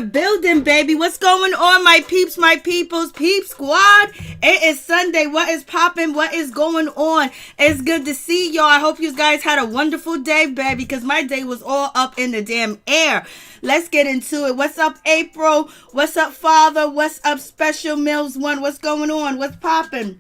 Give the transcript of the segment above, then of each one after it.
the building, baby. What's going on, my peeps, my peoples, peep squad? It is Sunday. What is popping? What is going on? It's good to see y'all. I hope you guys had a wonderful day, baby, because my day was all up in the damn air. Let's get into it. What's up, April? What's up, Father? What's up, Special Mills One? What's going on? What's popping?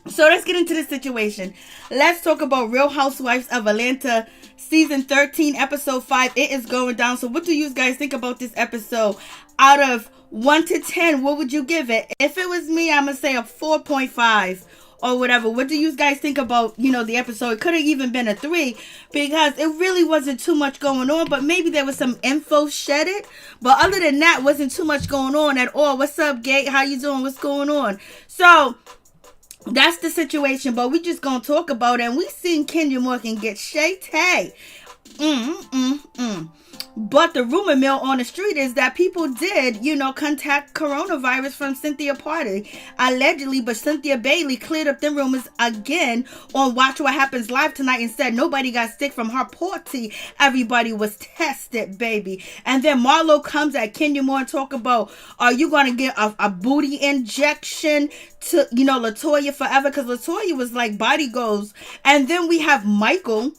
So let's get into the situation. Let's talk about Real Housewives of Atlanta, season 13, episode 5. It is going down. So what do you guys think about this episode? Out of 1 to 10, what would you give it? If it was me, I'm going to say a 4.5 or whatever. What do you guys think about, the episode? It could have even been a 3 because it really wasn't too much going on, but maybe there was some info shedded. But other than that, wasn't too much going on at all. What's up, Gate? How you doing? What's going on? So that's the situation, but we just gonna talk about it. And we seen Kenya Morgan get shady. But the rumor mill on the street is that people did, contact coronavirus from Cynthia party, allegedly. But Cynthia Bailey cleared up them rumors again on Watch What Happens Live tonight and said nobody got sick from her party. Everybody was tested, baby. And then Marlo comes at Kenya Moore and talk about, are you going to get a booty injection to, LaToya forever? Because LaToya was like body goals. And then we have Michael.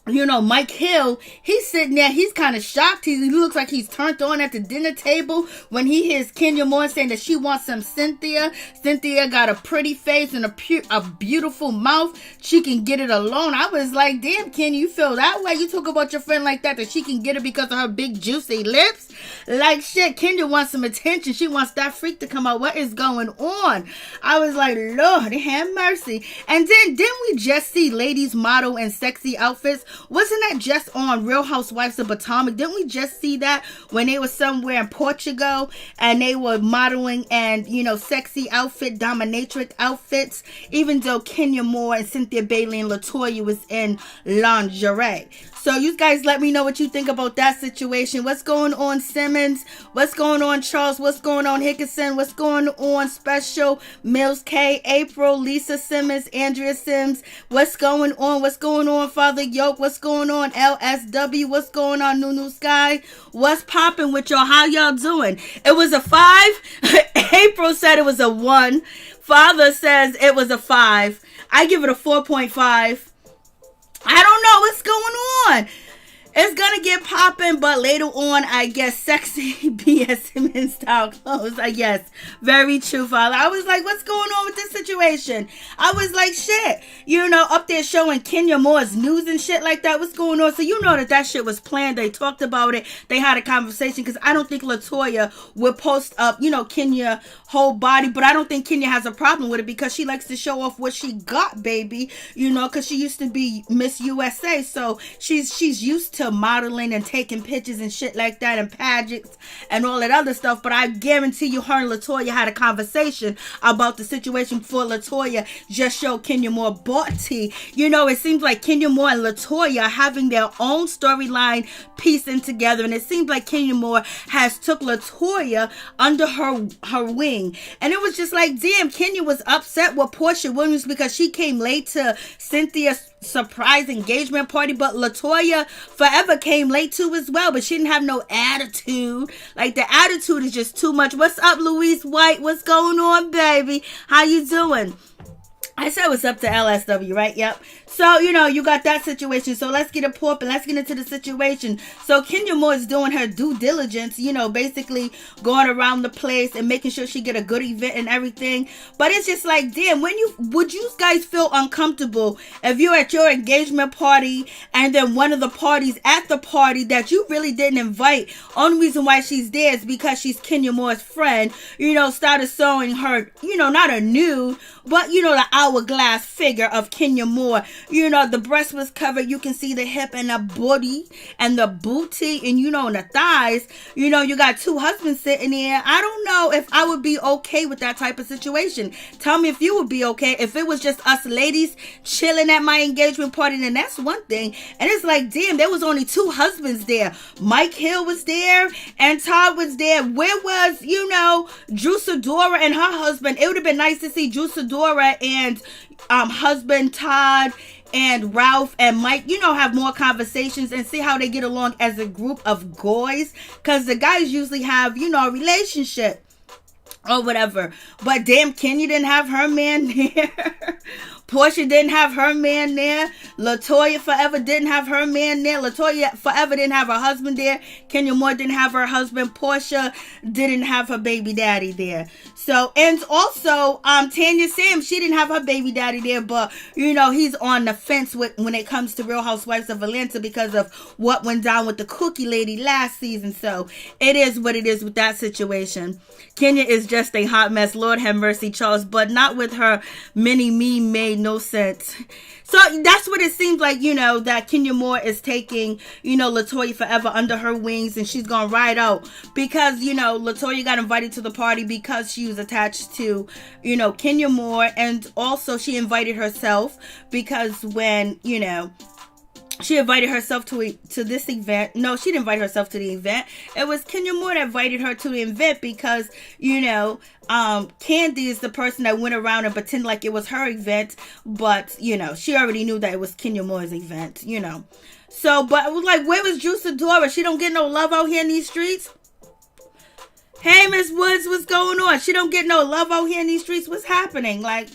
Mike Hill, he's sitting there, he's kind of shocked. He looks like he's turned on at the dinner table when he hears Kenya Moore saying that she wants some Cynthia. Cynthia got a pretty face and a beautiful mouth. She can get it alone. I was like, damn, Kenya, you feel that way? You talk about your friend like that she can get it because of her big juicy lips? Like, shit, Kenya wants some attention. She wants that freak to come out. What is going on? I was like, Lord, have mercy. And then, didn't we just see ladies model in sexy outfits? Wasn't that just on Real Housewives of Potomac? Didn't we just see that when they were somewhere in Portugal and they were modeling and, sexy outfit, dominatrix outfits, even though Kenya Moore and Cynthia Bailey and LaToya was in lingerie. So you guys let me know what you think about that situation. What's going on, Simmons? What's going on, Charles? What's going on, Hickerson? What's going on, Special Mills K, April, Lisa Simmons, Andrea Sims? What's going on? What's going on, Father Yoke? What's going on, LSW? What's going on, Nunu Sky? What's popping with y'all? How y'all doing? It was a 5. April said it was a 1. Father says it was a 5. I give it a 4.5. I don't know what's going on. It's gonna get popping, but later on, I guess sexy B.S. Simmons style clothes. I guess. Very true, Father. I was like, what's going on with this situation? I was like, shit. Up there showing Kenya Moore's news and shit like that. What's going on? So that shit was planned. They talked about it. They had a conversation because I don't think LaToya would post up, Kenya whole body, but I don't think Kenya has a problem with it because she likes to show off what she got, baby. Because she used to be Miss USA, so she's used to modeling and taking pictures and shit like that and pageants and all that other stuff. But I guarantee you her and LaToya had a conversation about the situation before LaToya just showed Kenya Moore body. It seems like Kenya Moore and LaToya are having their own storyline piecing together, and it seems like Kenya Moore has took LaToya under her wing. And it was just like, damn, Kenya was upset with Porsha Williams because she came late to Cynthia's surprise engagement party, but LaToya forever came late too as well, but she didn't have no attitude. Like, the attitude is just too much. What's up, Louise White? What's going on, baby? How you doing? I said what's up to LSW, right? Yep. So, you got that situation. So let's get it popping. Let's get into the situation. So Kenya Moore is doing her due diligence, basically going around the place and making sure she get a good event and everything. But it's just like, damn, would you guys feel uncomfortable if you're at your engagement party and then one of the parties at the party that you really didn't invite, only reason why she's there is because she's Kenya Moore's friend, started showing her, not a nude, but, the hourglass figure of Kenya Moore. The breast was covered. You can see the hip and the booty and the booty and, and the thighs. You got two husbands sitting there. I don't know if I would be okay with that type of situation. Tell me if you would be okay. If it was just us ladies chilling at my engagement party, then that's one thing. And it's like, damn, there was only two husbands there. Mike Hill was there and Todd was there. Where was, Drew Sidora and her husband? It would have been nice to see Drew Sidora and husband Todd and Ralph and Mike, have more conversations and see how they get along as a group of guys. Because the guys usually have, a relationship or whatever. But damn, Kenya didn't have her man there. Porsha didn't have her man there. LaToya forever didn't have her man there. LaToya forever didn't have her husband there. Kenya Moore didn't have her husband. Porsha didn't have her baby daddy there. So, and also, Tanya Sam, she didn't have her baby daddy there, but, he's on the fence when it comes to Real Housewives of Atlanta because of what went down with the cookie lady last season. So, it is what it is with that situation. Kenya is just a hot mess. Lord have mercy, Charles, but not with her mini-me made no sense. So that's what it seems like, that Kenya Moore is taking, LaToya forever under her wings, and she's gonna ride out because, LaToya got invited to the party because she was attached to, Kenya Moore, and also she invited herself because when, she invited herself to this event. No, she didn't invite herself to the event. It was Kenya Moore that invited her to the event because, Kandi is the person that went around and pretended like it was her event. But, she already knew that it was Kenya Moore's event, So, but it was like, where was Sidora? She don't get no love out here in these streets. Hey, Miss Woods, what's going on? She don't get no love out here in these streets. What's happening? Like,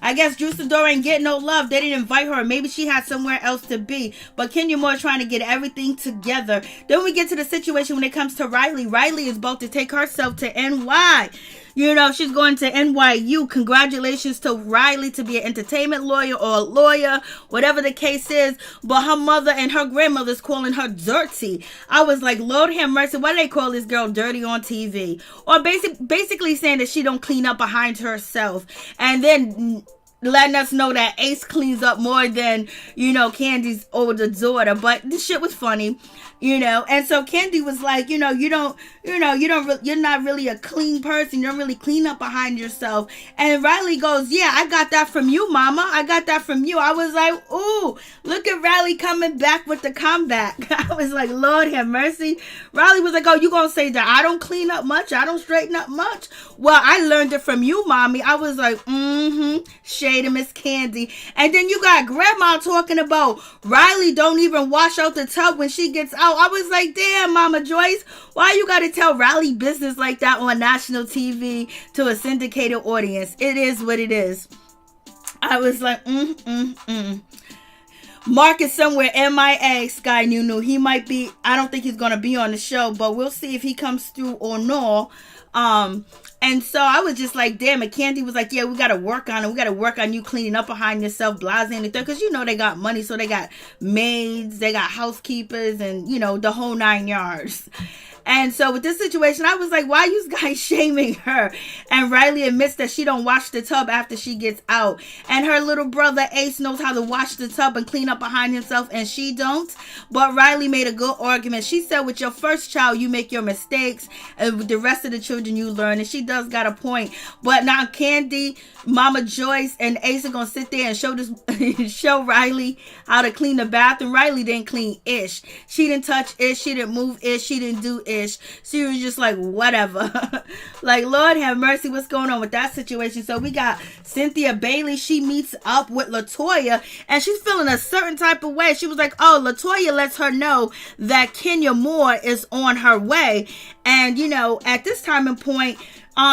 I guess Sidora ain't getting no love. They didn't invite her. Maybe she had somewhere else to be. But Kenya Moore trying to get everything together. Then we get to the situation when it comes to Riley. Riley is about to take herself to NY. She's going to NYU. Congratulations to Riley to be an entertainment lawyer or a lawyer, whatever the case is. But her mother and her grandmother's calling her dirty. I was like, Lord have mercy. Why do they call this girl dirty on TV? Or basically saying that she don't clean up behind herself. And then letting us know that Ace cleans up more than, Kandi's older daughter. But this shit was funny, and so Kandi was like, you're not really a clean person. You don't really clean up behind yourself. And Riley goes, yeah, I got that from you, mama. I got that from you. I was like, ooh, look at Riley coming back with the comeback. I was like, Lord have mercy. Riley was like, oh, you gonna say that I don't clean up much? I don't straighten up much? Well, I learned it from you, mommy. I was like, shade of Miss Kandi. And then you got grandma talking about Riley don't even wash out the tub when she gets out. I was like, damn, Mama Joyce, why you gotta tell Riley business like that on national TV to a syndicated audience? It is what it is. I was like, Mark is somewhere MIA, Sky Nunu. He might be, I don't think he's gonna be on the show, but we'll see if he comes through or no. And so I was just like, damn it. Kandi was like, yeah, we got to work on it. We got to work on you cleaning up behind yourself, blase and the third. Because, they got money. So they got maids, they got housekeepers, and, the whole 9 yards. And so with this situation, I was like, why are you guys shaming her? And Riley admits that she don't wash the tub after she gets out. And her little brother Ace knows how to wash the tub and clean up behind himself, and she don't. But Riley made a good argument. She said with your first child, you make your mistakes. And with the rest of the children, you learn. And she does got a point. But now Kandi, Mama Joyce, and Ace are going to sit there and show Riley how to clean the bathroom. Riley didn't clean ish. She didn't touch ish. She didn't move ish. She didn't do ish. She was just like, whatever. Like, Lord have mercy, what's going on with that situation? So we got Cynthia Bailey. She meets up with LaToya, and she's feeling a certain type of way. She was like, oh, LaToya lets her know that Kenya Moore is on her way. And, at this time and point,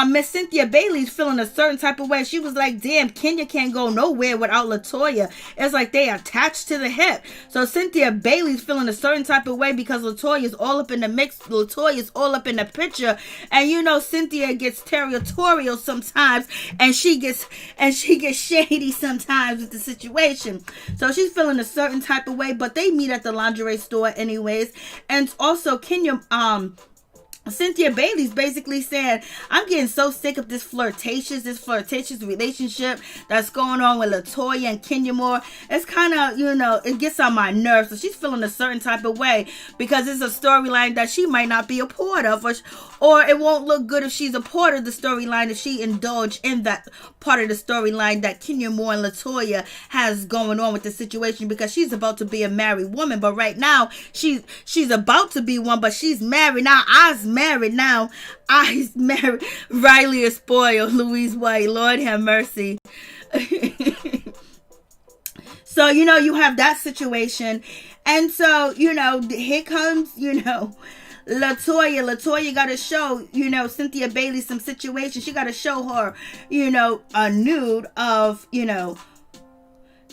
Miss Cynthia Bailey's feeling a certain type of way. She was like, damn, Kenya can't go nowhere without LaToya. It's like they attached to the hip. So Cynthia Bailey's feeling a certain type of way because LaToya's all up in the mix. LaToya's all up in the picture. And Cynthia gets territorial sometimes, and she gets shady sometimes with the situation. So she's feeling a certain type of way, but they meet at the lingerie store anyways. And also Cynthia Bailey's basically saying, I'm getting so sick of this flirtatious relationship that's going on with LaToya and Kenya Moore. It's kind of, it gets on my nerves. So she's feeling a certain type of way because it's a storyline that she might not be a part of, or it won't look good if she's a part of the storyline, if she indulged in that part of the storyline that Kenya Moore and LaToya has going on with the situation, because she's about to be a married woman. But right now, she's about to be one, but she's married now. I's married now. I's married. Riley is spoiled. Louise White. Lord have mercy. So, you have that situation. And so, here comes, LaToya. LaToya got to show, Cynthia Bailey some situation. She got to show her, a nude of,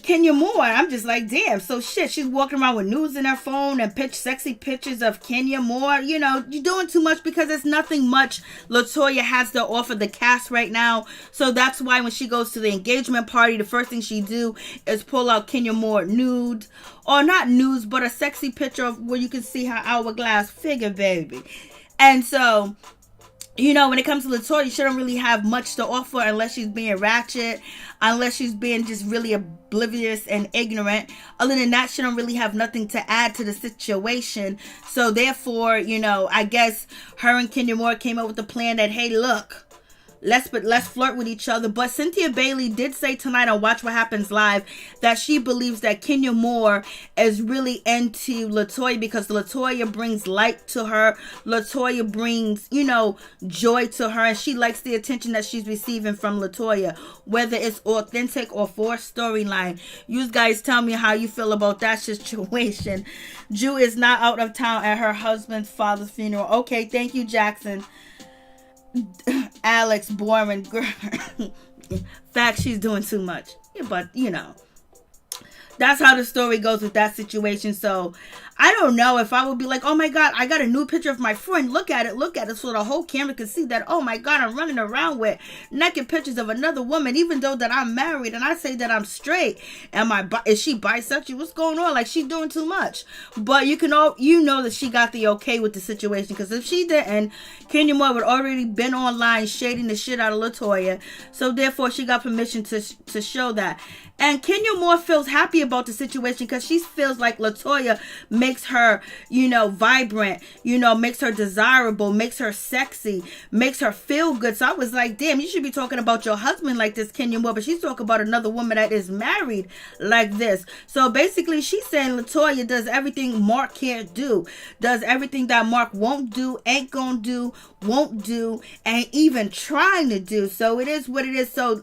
Kenya Moore. I'm just like, damn. So shit, she's walking around with nudes in her phone and sexy pictures of Kenya Moore. You're doing too much, because there's nothing much LaToya has to offer the cast right now. So that's why when she goes to the engagement party, the first thing she do is pull out Kenya Moore nude, or not nudes, but a sexy picture of where you can see her hourglass figure, baby. And so, when it comes to LaToya, she don't really have much to offer unless she's being ratchet, unless she's being just really oblivious and ignorant. Other than that, she don't really have nothing to add to the situation. So therefore, I guess her and Kenya Moore came up with the plan that, hey, look, let's flirt with each other. But Cynthia Bailey did say tonight on Watch What Happens Live that she believes that Kenya Moore is really into LaToya, because LaToya brings light to her. LaToya brings, joy to her, and she likes the attention that she's receiving from LaToya, whether it's authentic or forced storyline. You guys tell me how you feel about that situation. Jew is not out of town at her husband's father's funeral. Okay, thank you, Jackson. Alex Boring girl. Fact, she's doing too much. Yeah, but that's how the story goes with that situation. So I don't know if I would be like, oh my God, I got a new picture of my friend. Look at it. So the whole camera can see that, oh my God, I'm running around with naked pictures of another woman, even though that I'm married and I say that I'm straight. Is she bisexual? What's going on? Like, she's doing too much. But you know that she got the okay with the situation, because if she didn't, Kenya Moore would already been online shading the shit out of LaToya. So therefore, she got permission to show that. And Kenya Moore feels happy about the situation, because she feels like LaToya makes her, vibrant, makes her desirable, makes her sexy, makes her feel good. So I was like, damn, you should be talking about your husband like this, Kenya Moore. But she's talking about another woman that is married like this. So basically, she's saying LaToya does everything Mark can't do, does everything that Mark won't do, ain't gonna do, won't do, ain't even trying to do. So it is what it is. So,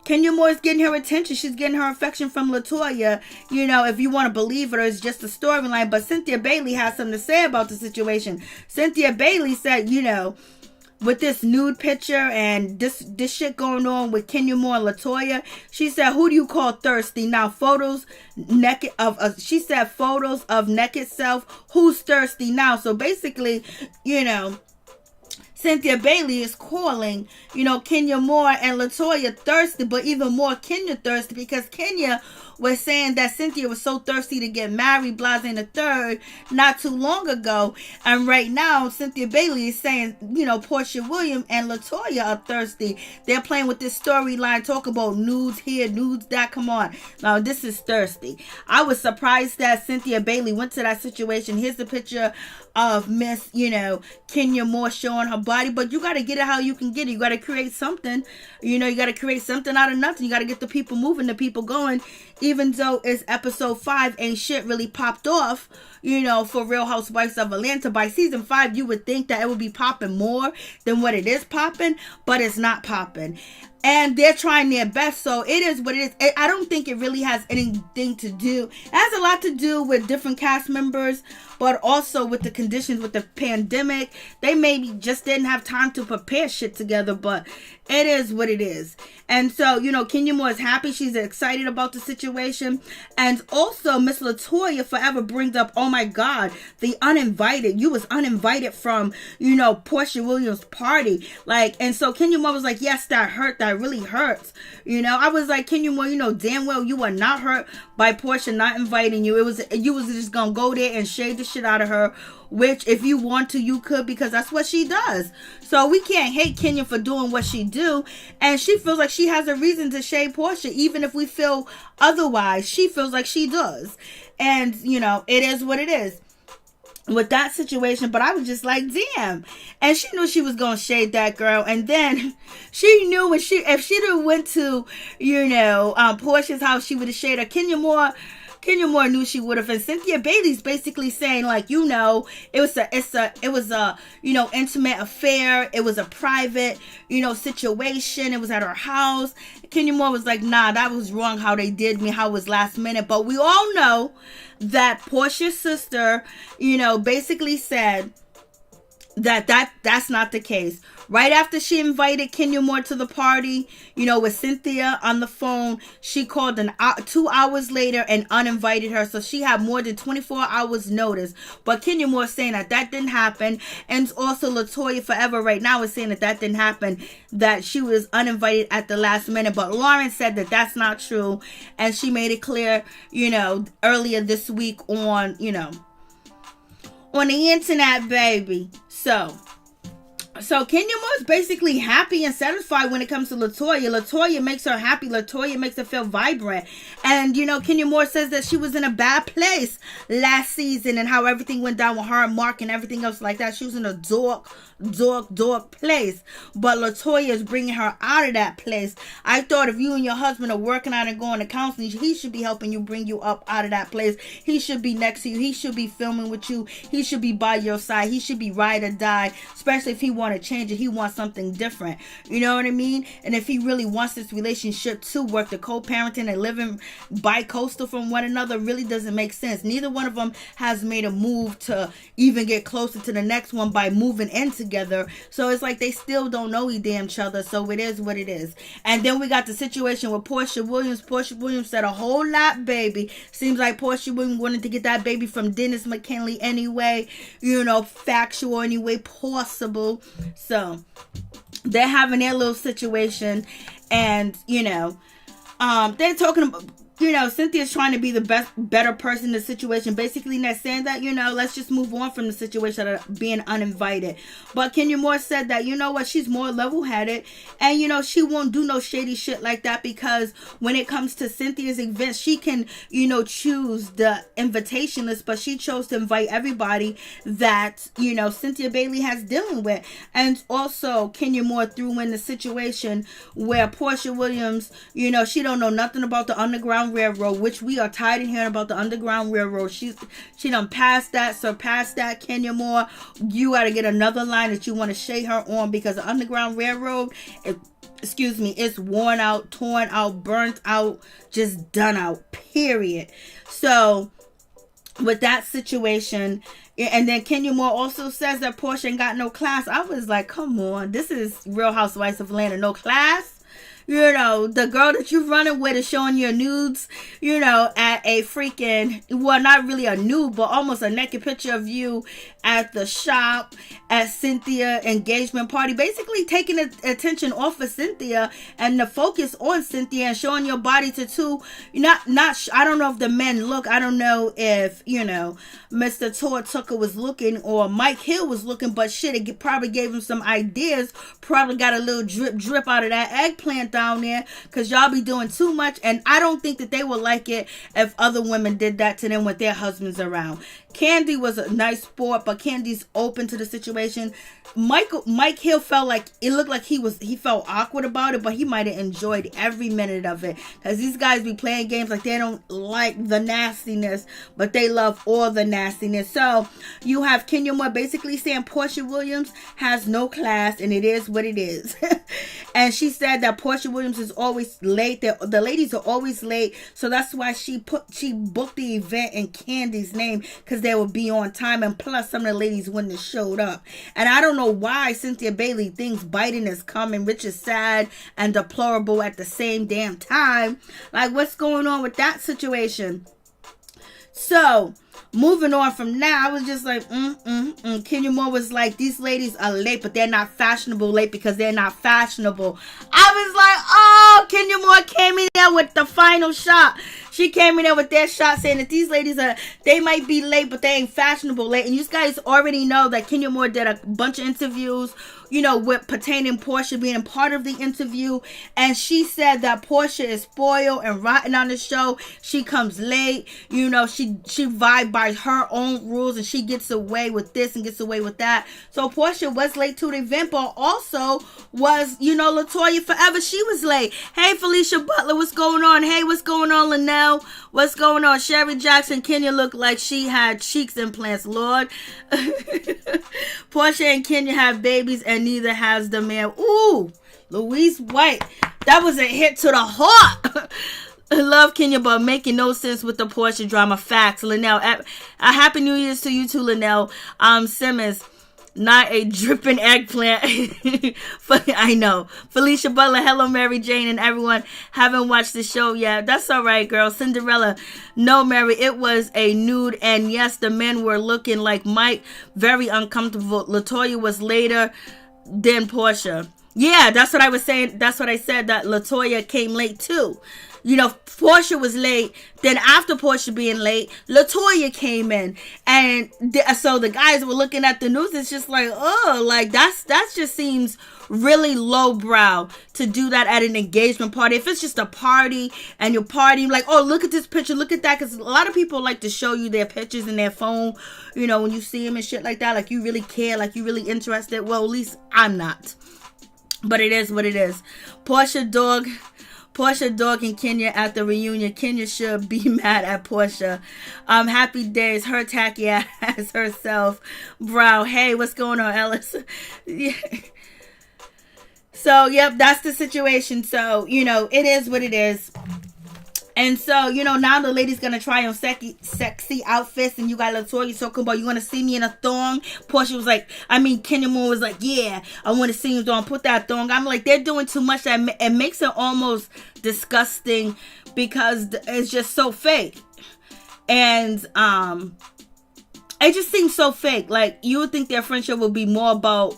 Kenya Moore is getting her attention. She's getting her affection from LaToya. If you want to believe it, or it's just a storyline. But Cynthia Bailey has something to say about the situation. Cynthia Bailey said, with this nude picture and this shit going on with Kenya Moore and LaToya, she said, who do you call thirsty? Now, photos she said photos of naked self. Who's thirsty now? So basically, Cynthia Bailey is calling, Kenya Moore and LaToya thirsty, but even more Kenya thirsty, because Kenya was saying that Cynthia was so thirsty to get married, blase and the third, not too long ago. And right now, Cynthia Bailey is saying, Porsha Williams and LaToya are thirsty. They're playing with this storyline, talk about nudes here, nudes that. Come on. Now, this is thirsty. I was surprised that Cynthia Bailey went to that situation. Here's the picture of Miss, Kenya Moore showing her body, but you got to get it how you can get it. You got to create something, you got to create something out of nothing. You got to get the people moving, the people going, even though it's episode 5, ain't shit really popped off, for Real Housewives of Atlanta. By season 5, you would think that it would be popping more than what it is popping, but it's not popping. And they're trying their best, so it is what it is. I don't think it really has anything to do. It has a lot to do with different cast members, but also with the conditions with the pandemic. They maybe just didn't have time to prepare shit together, but it is what it is. And so, Kenya Moore is happy. She's excited about the situation. And also, Miss LaToya forever brings up, oh my God, the uninvited. You was uninvited from, Porsha Williams' party. And so Kenya Moore was like, yes, that hurt. That really hurts. I was like, Kenya Moore, damn well you were not hurt by Porsha not inviting you. You was just gonna go there and shade the shit out of her, which if you want to, you could, because that's what she does. So we can't hate Kenya for doing what she do, and she feels like she has a reason to shade Porsha, even if we feel otherwise. She feels like she does, and it is what it is with that situation. But I was just like, damn. And she knew she was gonna shade that girl, and then she knew if she'd have went to Porsha's house, she would have shaded her. Kenya Moore Kenya Moore knew she would have. And Cynthia Bailey's basically saying, like, you know, it was a you know, intimate affair. It was a private, you know, situation. It was at her house. Kenya Moore was like, nah, that was wrong how they did me, how it was last minute. But we all know that Porsha's sister, you know, basically said that's not the case. Right after she invited Kenya Moore to the party, you know, with Cynthia on the phone, she called 2 hours later and uninvited her. So she had more than 24 hours notice. But Kenya Moore saying that didn't happen. And also LaToya Forever right now is saying that didn't happen, that she was uninvited at the last minute. But Lauren said that that's not true. And she made it clear, you know, earlier this week on, you know, on the internet, baby. So Kenya Moore's basically happy and satisfied when it comes to LaToya. LaToya makes her happy. LaToya makes her feel vibrant. And, you know, Kenya Moore says that she was in a bad place last season and how everything went down with her and Mark and everything else like that. She was in a dark place. But LaToya is bringing her out of that place. I thought if you and your husband are working out and going to counseling, he should be helping you bring you up out of that place. He should be next to you. He should be filming with you. He should be by your side. He should be ride or die, especially if he wants to change it. He wants something different. You know what I mean? And if he really wants this relationship to work, the co-parenting and living bi-coastal from one another really doesn't make sense. Neither one of them has made a move to even get closer to the next one by moving in together. So it's like they still don't know each other. So it is what it is. And then we got the situation with Porsha Williams. Porsha Williams said a whole lot, baby. Seems like Porsha Williams wanted to get that baby from Dennis McKinley anyway. You know, factual any way possible. So they're having their little situation, and you know, they're talking about, you know, Cynthia's trying to be the better person in the situation. Basically, they're saying that, you know, let's just move on from the situation of being uninvited. But Kenya Moore said that, you know what, she's more level-headed, and, you know, she won't do no shady shit like that, because when it comes to Cynthia's events, she can, you know, choose the invitation list, but she chose to invite everybody that, you know, Cynthia Bailey has dealing with. And also, Kenya Moore threw in the situation where Porsha Williams, you know, she don't know nothing about the Underground Railroad, which we are tired of hearing about the Underground Railroad. She done passed that, surpassed that. Kenya Moore, you got to get another line that you want to shade her on, because the Underground Railroad, it's worn out, torn out, burnt out, just done out, period. So with that situation, and then Kenya Moore also says that Porsha ain't got no class. I was like, come on, this is Real Housewives of Atlanta, no class? You know, the girl that you're running with is showing your nudes, you know, at a freaking, well, not really a nude, but almost a naked picture of you at the shop, at Cynthia engagement party, basically taking the attention off of Cynthia and the focus on Cynthia and showing your body to two. I don't know if the men look, I don't know if, you know, Mr. Tor Tucker was looking or Mike Hill was looking, but shit, it probably gave him some ideas, probably got a little drip out of that eggplant down there, because y'all be doing too much, and I don't think that they would like it if other women did that to them with their husbands around. Kandi was a nice sport, but Kandi's open to the situation. Mike Hill felt like, it looked like he felt awkward about it, but he might have enjoyed every minute of it, because these guys be playing games like they don't like the nastiness, but they love all the nastiness. So you have Kenya Moore basically saying Porsha Williams has no class, and it is what it is. And she said that Porsha Williams is always late. The ladies are always late, so that's why she booked the event in Kandi's name, because they would be on time, and plus some of the ladies wouldn't have showed up. And I don't know why Cynthia Bailey thinks Biden is coming, which is sad and deplorable at the same damn time. Like, what's going on with that situation? So moving on from now, I was just like, Kenya Moore was like, these ladies are late, but they're not fashionable late because they're not fashionable. I was like, oh, Kenya Moore came in there with the final shot. She came in there with their shot saying that these ladies they might be late, but they ain't fashionable late. And you guys already know that Kenya Moore did a bunch of interviews, you know, with pertaining Porsha being a part of the interview. And she said that Porsha is spoiled and rotten on the show. She comes late, you know, she vibes abide by her own rules and she gets away with this and gets away with that. So Porsha was late to the event, but also was, LaToya forever. She was late. Hey, Felicia Butler, what's going on? Hey, what's going on, Linnell? What's going on? Sherry Jackson, Kenya looked like she had cheeks implants, Lord. Porsha and Kenya have babies and neither has the man. Ooh, Louise White. That was a hit to the heart. I love Kenya, but making no sense with the Porsha drama. Facts. Linnell, a happy New Year's to you too, Linnell. Simmons, not a dripping eggplant. I know. Felicia Butler, hello, Mary Jane, and everyone. Haven't watched the show yet. That's all right, girl. Cinderella, no, Mary, it was a nude, and yes, the men were looking like Mike. Very uncomfortable. LaToya was later than Porsha. Yeah, that's what I was saying. That's what I said, that LaToya came late too. Porsha was late. Then after Porsha being late, LaToya came in. And so the guys were looking at the news. It's just like, oh, like that just seems really lowbrow to do that at an engagement party. If it's just a party and you're partying, like, oh, look at this picture, look at that. Because a lot of people like to show you their pictures in their phone, when you see them and shit like that. Like, you really care, like, you really interested. Well, at least I'm not. But it is what it is. Porsha dog and Kenya at the reunion. Kenya should be mad at Porsha. Happy days. Her tacky ass herself. Brow. Hey, what's going on, Ellis? Yeah. So, yep, that's the situation. So, it is what it is. And so, now the lady's going to try on sexy outfits. And you got LaToya talking about, you want to see me in a thong? Porsha was like, Kenya Moore was like, yeah, I want to see you thong. Put that thong. I'm like, they're doing too much. That it makes it almost disgusting because it's just so fake. And it just seems so fake. Like, you would think their friendship would be more about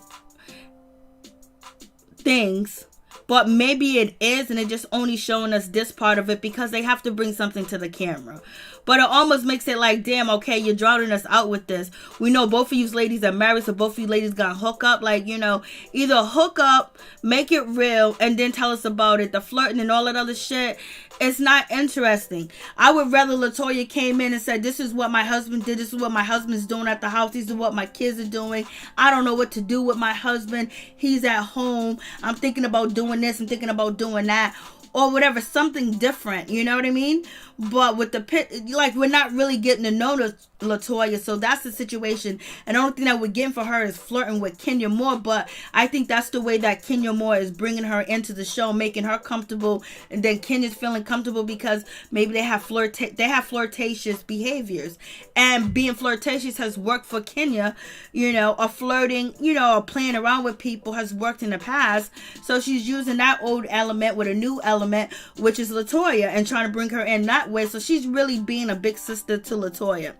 things. But maybe it is, and it just only showing us this part of it because they have to bring something to the camera. But it almost makes it like, damn, okay, you're drawing us out with this. We know both of you ladies are married, so both of you ladies got hook up. Like, either hook up, make it real, and then tell us about it. The flirting and all that other shit, it's not interesting. I would rather LaToya came in and said, this is what my husband did. This is what my husband's doing at the house. This is what my kids are doing. I don't know what to do with my husband. He's at home. I'm thinking about doing this. I'm thinking about doing that. Or whatever, something different, you know what I mean? But with the pit, like, we're not really getting to know LaToya, so that's the situation. And the only thing that we're getting for her is flirting with Kenya Moore, but I think that's the way that Kenya Moore is bringing her into the show, making her comfortable, and then Kenya's feeling comfortable because maybe they have flirtatious behaviors, and being flirtatious has worked for Kenya, or flirting, or playing around with people has worked in the past, so she's using that old element with a new element, which is LaToya, and trying to bring her in that way. So she's really being a big sister to LaToya.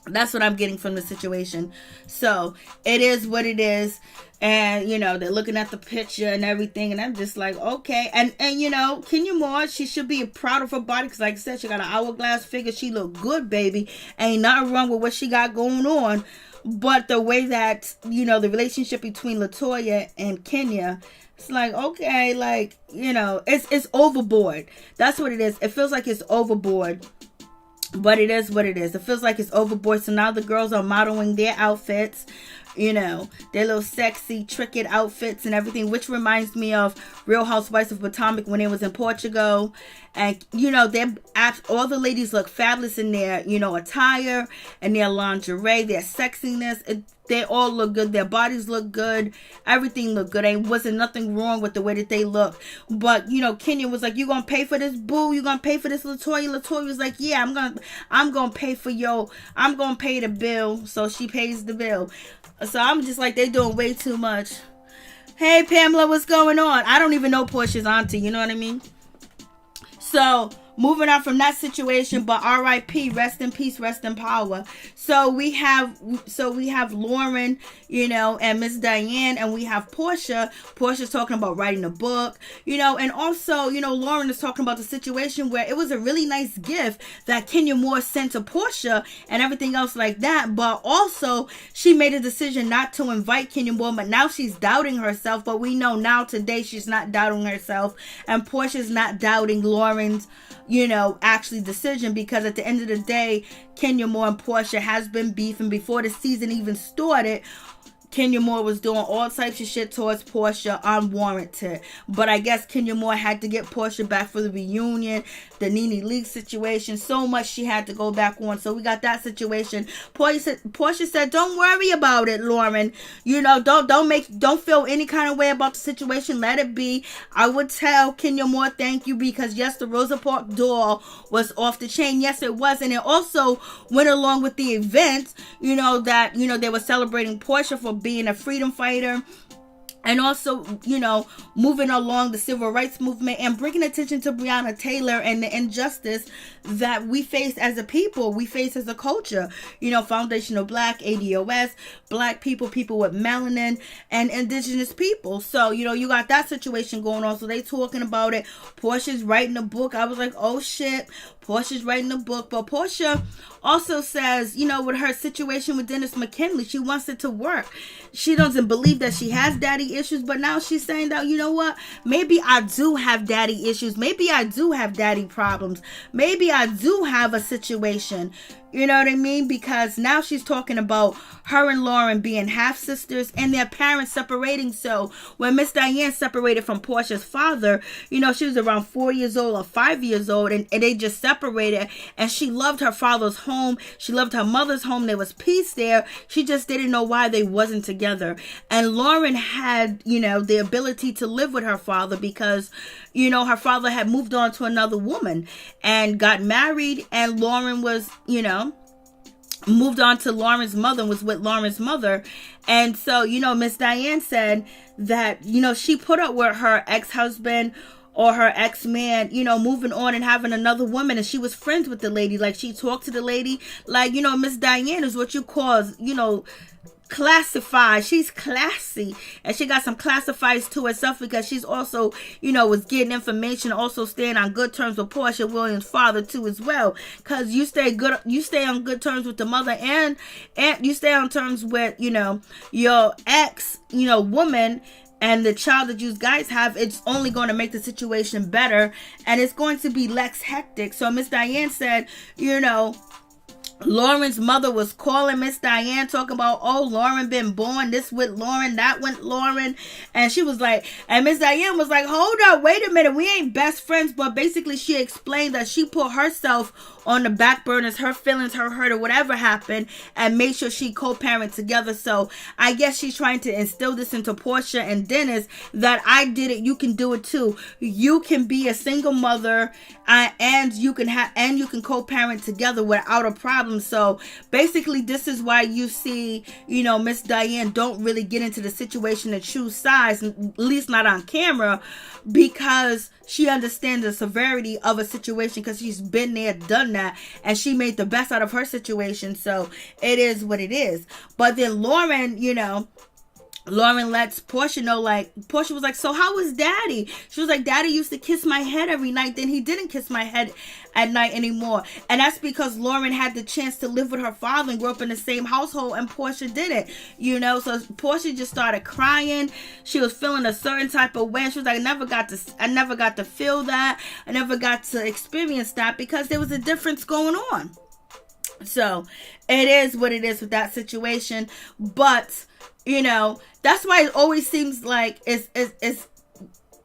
That's what I'm getting from the situation. So it is what it is. And they're looking at the picture and everything, and I'm just like, okay. And Kenya Moore, she should be proud of her body, because like I said, she got an hourglass figure. She look good, baby. Ain't nothing wrong with what she got going on. But the way that the relationship between LaToya and Kenya, it's like, okay, like, it's overboard. That's what it is. It feels like it's overboard. But it is what it is. It feels like it's overboard. So now the girls are modeling their outfits, their little sexy, tricked outfits and everything, which reminds me of Real Housewives of Potomac when it was in Portugal. And, all the ladies look fabulous in their, attire and their lingerie, their sexiness. They all look good. Their bodies look good. Everything looked good. Ain't wasn't nothing wrong with the way that they look. But, Kenya was like, you gonna pay for this, boo? You gonna pay for this, LaToya? LaToya was like, yeah, I'm gonna pay for I'm gonna pay the bill. So she pays the bill. So I'm just like, they doing way too much. Hey, Pamela, what's going on? I don't even know Porsha's auntie. You know what I mean? So moving on from that situation, but R.I.P. Rest in peace, rest in power. So we have Lauren, and Miss Diane, and we have Porsha. Porsha's talking about writing a book, and also, Lauren is talking about the situation where it was a really nice gift that Kenya Moore sent to Porsha and everything else like that. But also, she made a decision not to invite Kenya Moore, but now she's doubting herself. But we know now today she's not doubting herself, and Porsha's not doubting Lauren's actually decision, because at the end of the day, Kenya Moore and Porsha has been beefing before the season even started. Kenya Moore was doing all types of shit towards Porsha unwarranted. But I guess Kenya Moore had to get Porsha back for the reunion, the Nene Leakes situation. So much she had to go back on. So we got that situation. Porsha said, don't worry about it, Lauren. Don't feel any kind of way about the situation. Let it be. I would tell Kenya Moore thank you, because yes, the Rosa Parks doll was off the chain. Yes, it was. And it also went along with the event, that they were celebrating Porsha for being a freedom fighter, and also, moving along the civil rights movement and bringing attention to Breonna Taylor and the injustice that we face as a people, we face as a culture. Foundational Black, ADOS, Black people, people with melanin, and indigenous people. So, you got that situation going on. So they talking about it. Porsha's writing a book. I was like, oh shit, Porsha's writing a book. But Porsha also says, with her situation with Dennis McKinley, she wants it to work. She doesn't believe that she has daddy issues, but now she's saying that, what? Maybe I do have daddy issues. Maybe I do have daddy problems. Maybe I do have a situation. You know what I mean? Because now she's talking about her and Lauren being half sisters and their parents separating. So when Miss Diane separated from Porsha's father, she was around 4 years old or 5 years old, and they just separated. And she loved her father's home. She loved her mother's home. There was peace there. She just didn't know why they wasn't together. And Lauren had, the ability to live with her father because, her father had moved on to another woman and got married, and Lauren was, moved on to Lauren's mother and was with Lauren's mother. And so, Miss Diane said that, she put up with her ex-husband or her ex-man, moving on and having another woman, and she was friends with the lady. Like, she talked to the lady, like, Miss Diane is what you call, classified. She's classy, and she got some classifieds to herself, because she's also, was getting information, also staying on good terms with Porsha Williams' father too as well. Because you stay on good terms with the mother, and you stay on terms with, your ex, woman, and the child that you guys have. It's only going to make the situation better, and it's going to be less hectic. So Miss Diane said, Lauren's mother was calling Miss Diane, talking about, oh, Lauren been born, this with Lauren, that with Lauren. And she was like, and Miss Diane was like, hold up, wait a minute, we ain't best friends. But basically she explained that she put herself on the back burners, her feelings, her hurt, or whatever happened, and made sure she co-parent together. So I guess she's trying to instill this into Porsha and Dennis, that I did it, you can do it too. You can be a single mother, and you can co-parent together without a problem. So basically this is why you see, Miss Diane don't really get into the situation and choose sides, at least not on camera, because she understands the severity of a situation, because she's been there, done that, and she made the best out of her situation. So it is what it is. But then Lauren, Lauren lets Porsha know, like, Porsha was like, so how was Daddy? She was like, Daddy used to kiss my head every night. Then he didn't kiss my head at night anymore. And that's because Lauren had the chance to live with her father and grow up in the same household, and Porsha didn't, So Porsha just started crying. She was feeling a certain type of way. She was like, I never got to feel that. I never got to experience that, because there was a difference going on. So it is what it is with that situation. But that's why it always seems like it's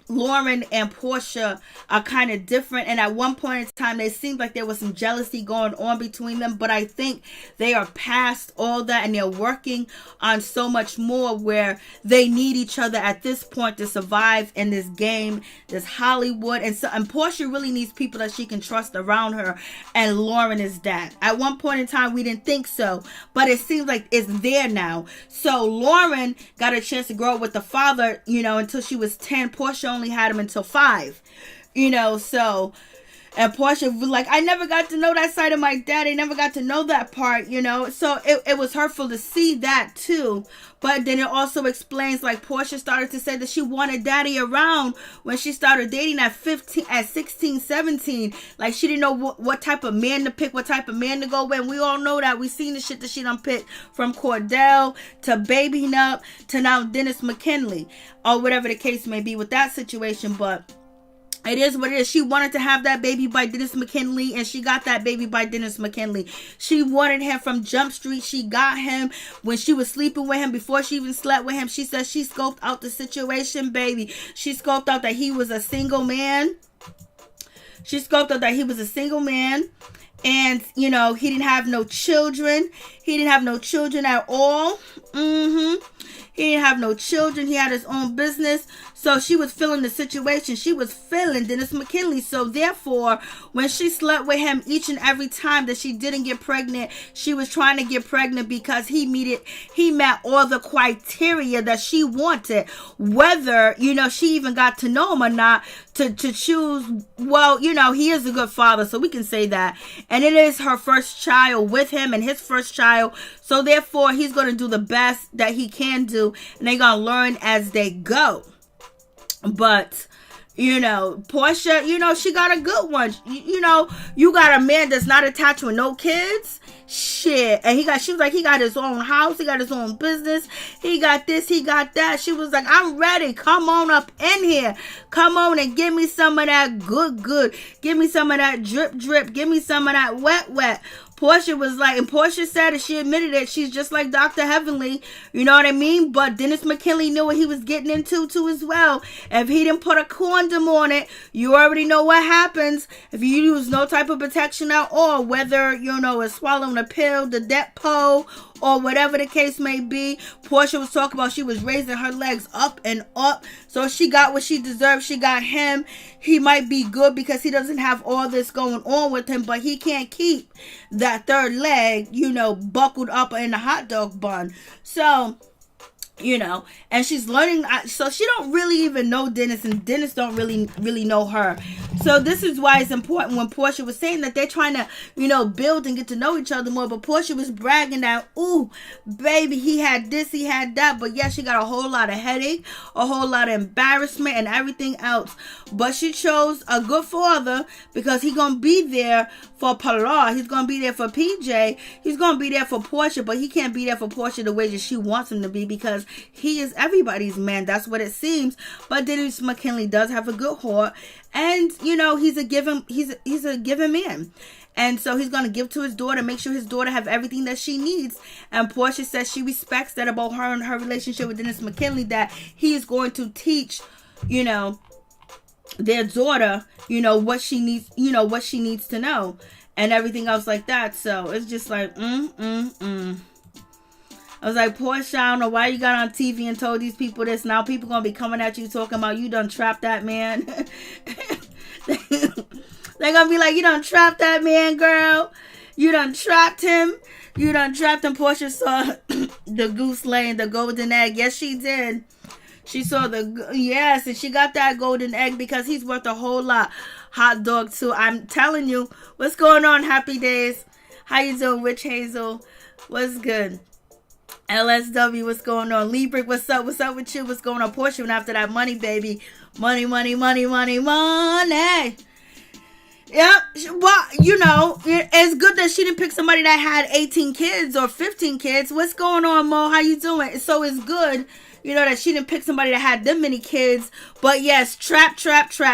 Lauren and Porsha are kind of different, and at one point in time they seemed like there was some jealousy going on between them, but I think they are past all that, and they're working on so much more, where they need each other at this point to survive in this game, this Hollywood. And Porsha really needs people that she can trust around her, and Lauren is that. At one point in time we didn't think so, but it seems like it's there now. So Lauren got a chance to grow up with the father, until she was 10. Porsha only had him until 5, so, and Porsha was like, I never got to know that side of my dad. I never got to know that part, so it was hurtful to see that too. But then it also explains, like, Porsha started to say that she wanted Daddy around when she started dating at 16, 17. Like, she didn't know what type of man to pick, what type of man to go with. We all know that. We seen the shit that she done picked, from Cordell to Baby Nup to now Dennis McKinley, or whatever the case may be with that situation. But It is what it is. She wanted to have that baby by Dennis McKinley, and she got that baby by Dennis McKinley. She wanted him from Jump Street. She got him when she was sleeping with him, before she even slept with him. She said she scoped out the situation, baby. She scoped out that he was a single man. She scoped out that he was a single man. And, you know, he didn't have no children. He didn't have no children at all. He didn't have no children. He had his own business. So she was feeling the situation. She was feeling Dennis McKinley. So therefore, when she slept with him each and every time that she didn't get pregnant, she was trying to get pregnant because he met all the criteria that she wanted. Whether, you know, she even got to know him or not, to choose, well, you know, he is a good father, so we can say that. And it is her first child with him, and his first child. So therefore, he's going to do the best that he can do, and they're going to learn as they go. But, you know, Porsha, you know, she got a good one. You know, you got a man that's not attached with no kids. Shit. And she was like, he got his own house. He got his own business. He got this. He got that. She was like, I'm ready. Come on up in here. Come on and give me some of that good. Give me some of that drip. Give me some of that wet. Porsha was like, and Porsha said, and she admitted it, she's just like Dr. Heavenly, you know what I mean? But Dennis McKinley knew what he was getting into too as well. If he didn't put a condom on it, you already know what happens. If you use no type of protection at all, whether, you know, it's swallowing a pill, the Depo, or whatever the case may be. Porsha was talking about she was raising her legs up and up. So she got what she deserved. She got him. He might be good because he doesn't have all this going on with him, but he can't keep that third leg, you know, buckled up in a hot dog bun. So, you know, and she's learning, so she don't really even know Dennis, and Dennis don't really know her. So this is why it's important when Porsha was saying that they're trying to, you know, build and get to know each other more. But Porsha was bragging that, ooh, baby, he had this, he had that. But yeah, she got a whole lot of headache, a whole lot of embarrassment and everything else. But she chose a good father because he's going to be there for Pilar. He's going to be there for PJ. He's going to be there for Porsha, but he can't be there for Porsha the way that she wants him to be because he is everybody's man. That's what it seems. But Dennis McKinley does have a good heart. And, you know, he's a giving man. And so he's going to give to his daughter, make sure his daughter have everything that she needs. And Porsha says she respects that about her and her relationship with Dennis McKinley, that he is going to teach, you know, their daughter, you know, what she needs to know and everything else like that. So it's just like, I was like, Porsha, I don't know why you got on TV and told these people this. Now people going to be coming at you talking about you done trapped that man. They're going to be like, you done trapped that man, girl. You done trapped him. You done trapped him. Porsha saw the goose laying the golden egg. Yes, she did. She saw yes, and she got that golden egg because he's worth a whole lot. Hot dog, too. I'm telling you. What's going on, Happy Days? How you doing, Witch Hazel? What's good? LSW, what's going on? Liebrig, what's up? What's up with you? What's going on? Porsha went after that money, baby. Money. Yep. Well, you know, it's good that she didn't pick somebody that had 18 kids or 15 kids. What's going on, Mo? How you doing? So it's good, you know, that she didn't pick somebody that had them many kids. But yes, trap.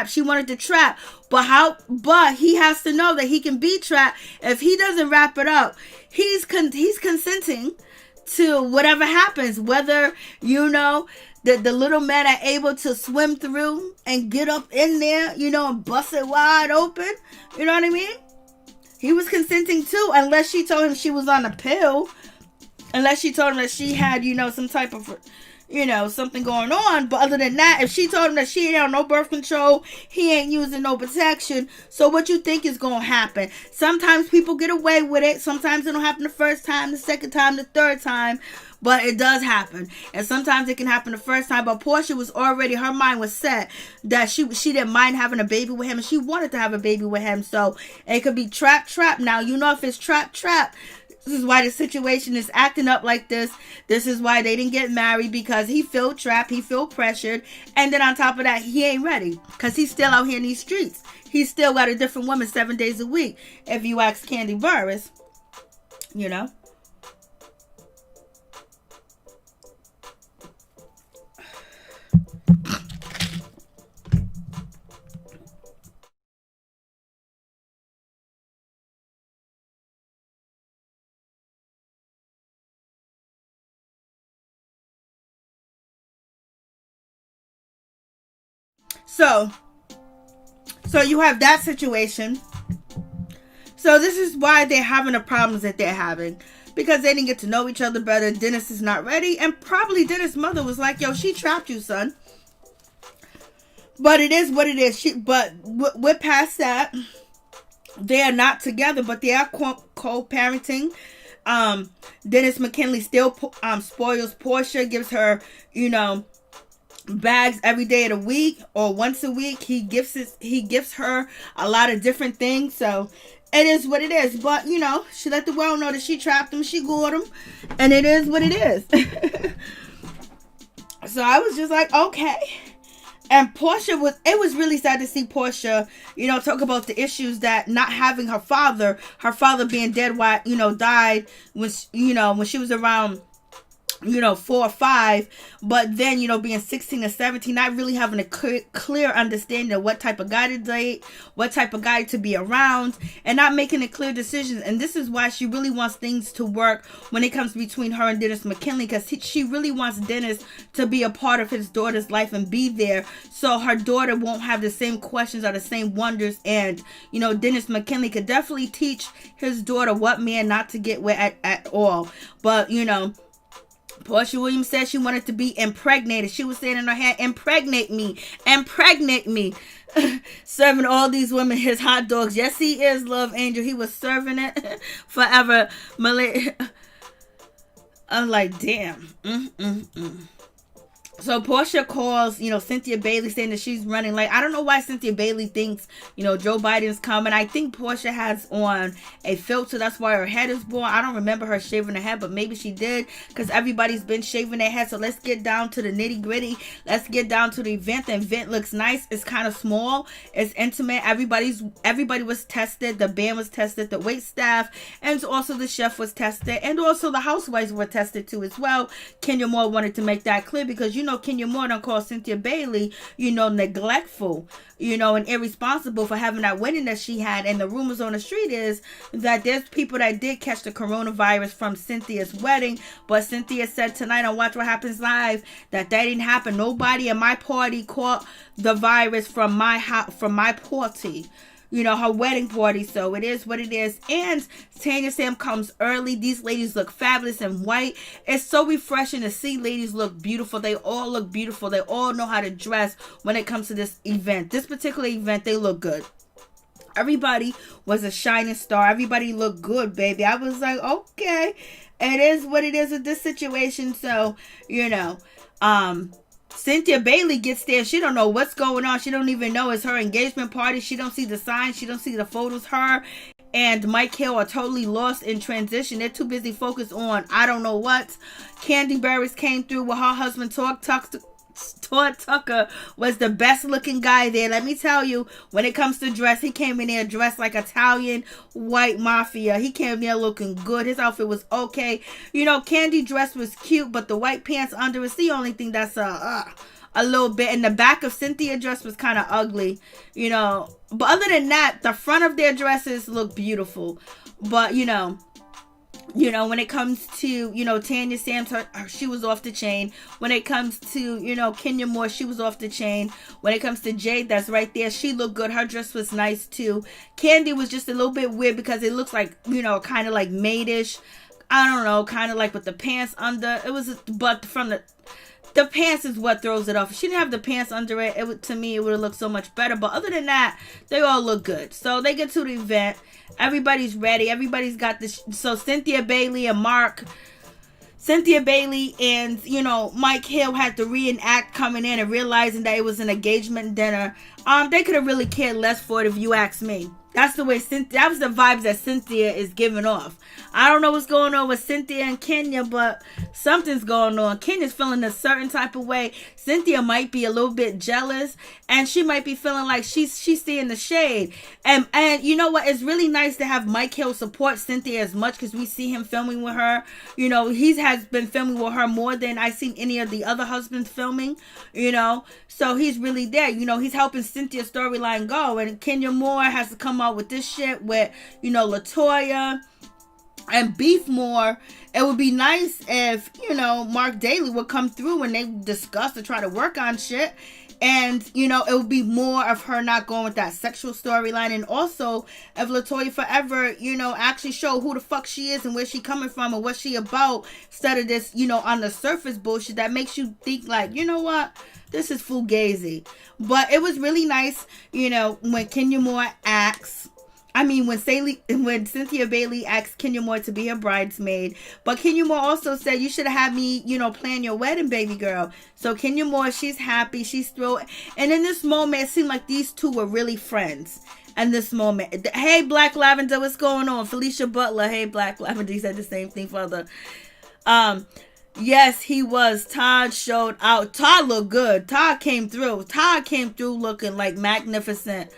She wanted to trap. But he has to know that he can be trapped. If he doesn't wrap it up, he's consenting to whatever happens, whether, you know, the little men are able to swim through and get up in there, you know, and bust it wide open. You know what I mean? He was consenting too, unless she told him she was on a pill, unless she told him that she had, you know, some type of, you know, something going on. But other than that, if she told him that she ain't on no birth control, he ain't using no protection. So what you think is going to happen? Sometimes people get away with it. Sometimes it don't happen the first time, the second time, the third time. But it does happen. And sometimes it can happen the first time. But Porsha was already, her mind was set that she didn't mind having a baby with him. And she wanted to have a baby with him. So it could be trap. Now, you know, if it's trap. This is why the situation is acting up like this. This is why they didn't get married, because he feel trapped. He feel pressured. And then on top of that, he ain't ready because he's still out here in these streets. He's still got a different woman 7 days a week. If you ask Kandi Burruss, you know. So you have that situation. So this is why they're having the problems that they're having. Because they didn't get to know each other better. Dennis is not ready. And probably Dennis' mother was like, yo, she trapped you, son. But it is what it is. But we're past that. They are not together, but they are co-parenting. Dennis McKinley still spoils Porsha, gives her, bags every day of the week or once a week. He gives her a lot of different things. So it is what it is. But, she let the world know that she trapped him. She gored him. And it is what it is. So I was just like, okay. And Porsha it was really sad to see Porsha, talk about the issues that not having her father being dead, died when, when she was around, 4 or 5, but then, being 16 or 17, not really having a clear understanding of what type of guy to date, what type of guy to be around, and not making a clear decision. And this is why she really wants things to work when it comes between her and Dennis McKinley, because she really wants Dennis to be a part of his daughter's life and be there, so her daughter won't have the same questions or the same wonders. And, Dennis McKinley could definitely teach his daughter what man not to get with at all. But, Porsha Williams said she wanted to be impregnated. She was saying in her head, impregnate me. Serving all these women his hot dogs. Yes, he is, Love Angel. He was serving it forever. I'm like, damn. So Porsha calls, Cynthia Bailey, saying that she's running late. I don't know why Cynthia Bailey thinks, Joe Biden's coming. I think Porsha has on a filter. That's why her head is bald. I don't remember her shaving her head, but maybe she did, because everybody's been shaving their head. So let's get down to the nitty gritty. Let's get down to the event. The event looks nice. It's kind of small. It's intimate. Everybody was tested. The band was tested. The wait staff, and also the chef was tested, and also the housewives were tested too as well. Kenya Moore wanted to make that clear, because Kenya Moore don't call Cynthia Bailey, neglectful, and irresponsible for having that wedding that she had. And the rumors on the street is that there's people that did catch the coronavirus from Cynthia's wedding, but Cynthia said tonight on Watch What Happens Live that didn't happen. Nobody in my party caught the virus from my party. Her wedding party. So it is what it is. And Tanya Sam comes early. These ladies look fabulous in white. It's so refreshing to see ladies look beautiful. They all look beautiful. They all know how to dress when it comes to this event. This particular event, they look good. Everybody was a shining star. Everybody looked good, baby. I was like, okay, it is what it is with this situation. So, Cynthia Bailey gets there. She don't know what's going on. She don't even know it's her engagement party. She don't see the signs. She don't see the photos. Her and Mike Hill are totally lost in transition. They're too busy focused on I don't know what. Kandi Burruss came through with her husband. Todd Tucker was the best looking guy there. Let me tell you, when it comes to dress, he came in there dressed like Italian white mafia. He came in there looking good. His outfit was okay. Kandi dress was cute, but the white pants under is the only thing that's a little bit. And the back of Cynthia dress was kind of ugly, But other than that, the front of their dresses look beautiful. But, when it comes to, Tanya Sams, she was off the chain. When it comes to, Kenya Moore, she was off the chain. When it comes to Jade, that's right there. She looked good. Her dress was nice too. Kandi was just a little bit weird because it looks like, kind of like maidish. I don't know, kind of like with the pants under. It was, but from the pants is what throws it off. If she didn't have the pants under it, to me, it would have looked so much better. But other than that, they all look good. So they get to the event. Everybody's ready. Everybody's got this. So Cynthia Bailey and Mike Hill had to reenact coming in and realizing that it was an engagement dinner. They could have really cared less for it, if you ask me. That's the way that was the vibes that Cynthia is giving off. I don't know what's going on with Cynthia and Kenya, but something's going on. Kenya's feeling a certain type of way. Cynthia might be a little bit jealous, and she might be feeling like she's seeing the shade. And you know what? It's really nice to have Mike Hill support Cynthia as much, because we see him filming with her. He has been filming with her more than I've seen any of the other husbands filming. So he's really there. He's helping Cynthia's storyline go, and Kenya Moore has to come out with this shit with LaToya and beef more. It would be nice if Mark Daly would come through and they discuss to try to work on shit. And, you know, it would be more of her not going with that sexual storyline. And also, if LaToya forever, you know, actually show who the fuck she is and where she coming from and what she about, instead of this, you know, on the surface bullshit that makes you think like, you know what? This is fugazi. But it was really nice, you know, when Kenya Moore asks, when Cynthia Bailey asked Kenya Moore to be her bridesmaid. But Kenya Moore also said, you should have had me, you know, plan your wedding, baby girl. So Kenya Moore, she's happy, she's thrilled. And in this moment, it seemed like these two were really friends. And this moment, hey, Black Lavender, what's going on? Felicia Butler, hey, Black Lavender, he said the same thing for the, yes, he was. Todd showed out. Todd looked good. Todd came through. Looking like magnificent.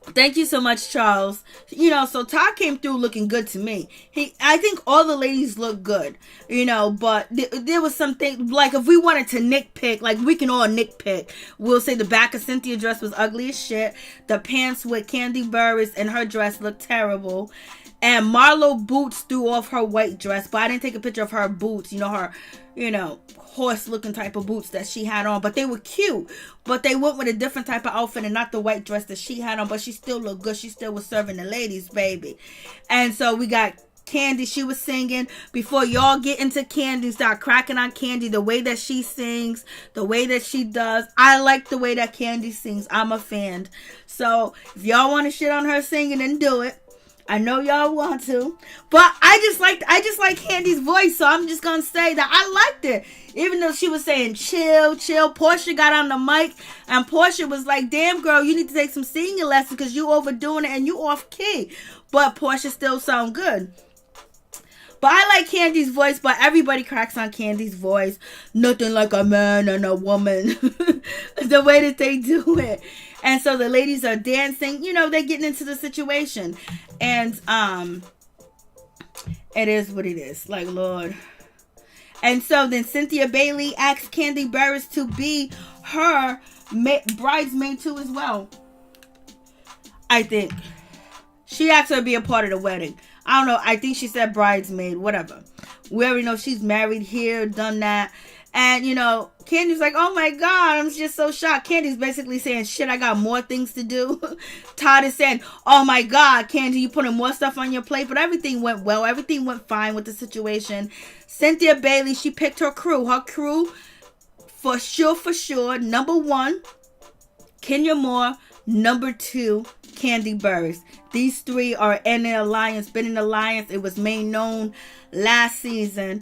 Thank you so much, Charles. You know, so Todd came through looking good to me. I think all the ladies look good, you know, but there was something, like, if we wanted to nitpick, like, we can all nitpick. We'll say the back of Cynthia's dress was ugly as shit. The pants with Kandi Burruss and her dress looked terrible. And Marlo boots threw off her white dress, but I didn't take a picture of her boots, you know, her, you know, horse-looking type of boots that she had on. But they were cute. But they went with a different type of outfit and not the white dress that she had on. But she still looked good. She still was serving the ladies, baby. And so we got Kandi. She was singing. Before y'all get into Kandi, start cracking on Kandi, the way that she sings, the way that she does. I like the way that Kandi sings. I'm a fan. So if y'all want to shit on her singing, then do it. I know y'all want to, but I just like Kandi's voice, so I'm just gonna say that I liked it. Even though she was saying chill, Porsha got on the mic, and Porsha was like, damn girl, you need to take some singing lessons because you overdoing it and you off key. But Porsha still sound good. But I like Kandi's voice, but everybody cracks on Kandi's voice. Nothing like a man and a woman. The way that they do it. And so the ladies are dancing. You know, they're getting into the situation. And it is what it is. Like, Lord. And so then Cynthia Bailey asked Kandi Burruss to be her bridesmaid too as well. I think. She asked her to be a part of the wedding. I don't know. I think she said bridesmaid, whatever. We already know she's married here, done that. And, you know, Kandi's like, oh my God, I'm just so shocked. Kandi's basically saying, shit, I got more things to do. Todd is saying, oh my God, Kandi, you putting more stuff on your plate. But everything went well. Everything went fine with the situation. Cynthia Bailey, she picked her crew. Her crew, for sure. Number 1, Kenya Moore. Number 2, Kandi Burruss. These three are in an alliance, been in an alliance. It was made known last season.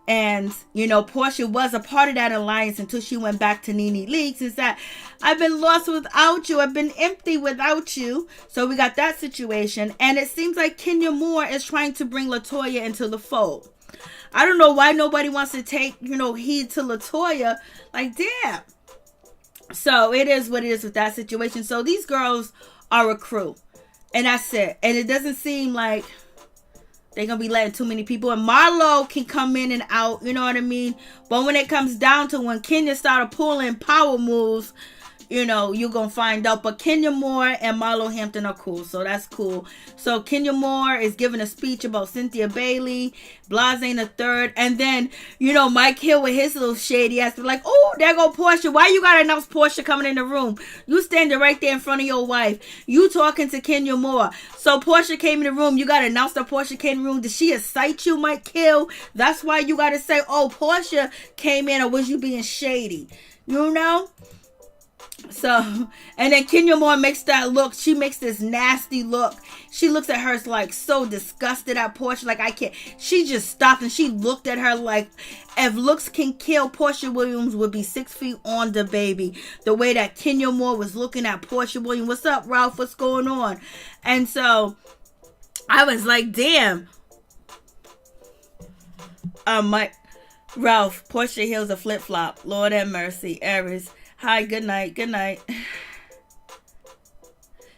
And, you know, Porsha was a part of that alliance until she went back to Nene Leakes and said, I've been lost without you. I've been empty without you. So we got that situation. And it seems like Kenya Moore is trying to bring LaToya into the fold. I don't know why nobody wants to take, you know, heed to LaToya. Like, damn. So it is what it is with that situation. So these girls are a crew. And that's it. And it doesn't seem like they're going to be letting too many people in. Marlo can come in and out, you know what I mean? But when it comes down to when Kenya started pulling power moves, you know, you're going to find out. But Kenya Moore and Marlo Hampton are cool. So that's cool. So Kenya Moore is giving a speech about Cynthia Bailey, Blase the third. And then, you know, Mike Hill with his little shady ass, like, oh, there go Porsha. Why you got to announce Porsha coming in the room? You standing right there in front of your wife. You talking to Kenya Moore. So Porsha came in the room. You got to announce that Porsha came in the room. Did she incite you, Mike Hill? That's why you got to say, oh, Porsha came in, or was you being shady? You know? So, and then Kenya Moore makes that look. She makes this nasty look. She looks at her like so disgusted at Porsha. Like, I can't. She just stopped and she looked at her like, if looks can kill, Porsha Williams would be 6 feet on the baby. The way that Kenya Moore was looking at Porsha Williams. What's up, Ralph? What's going on? And so I was like, damn. Ralph, Porsha Hill's a flip flop. Lord have mercy. Aries. Hi, good night.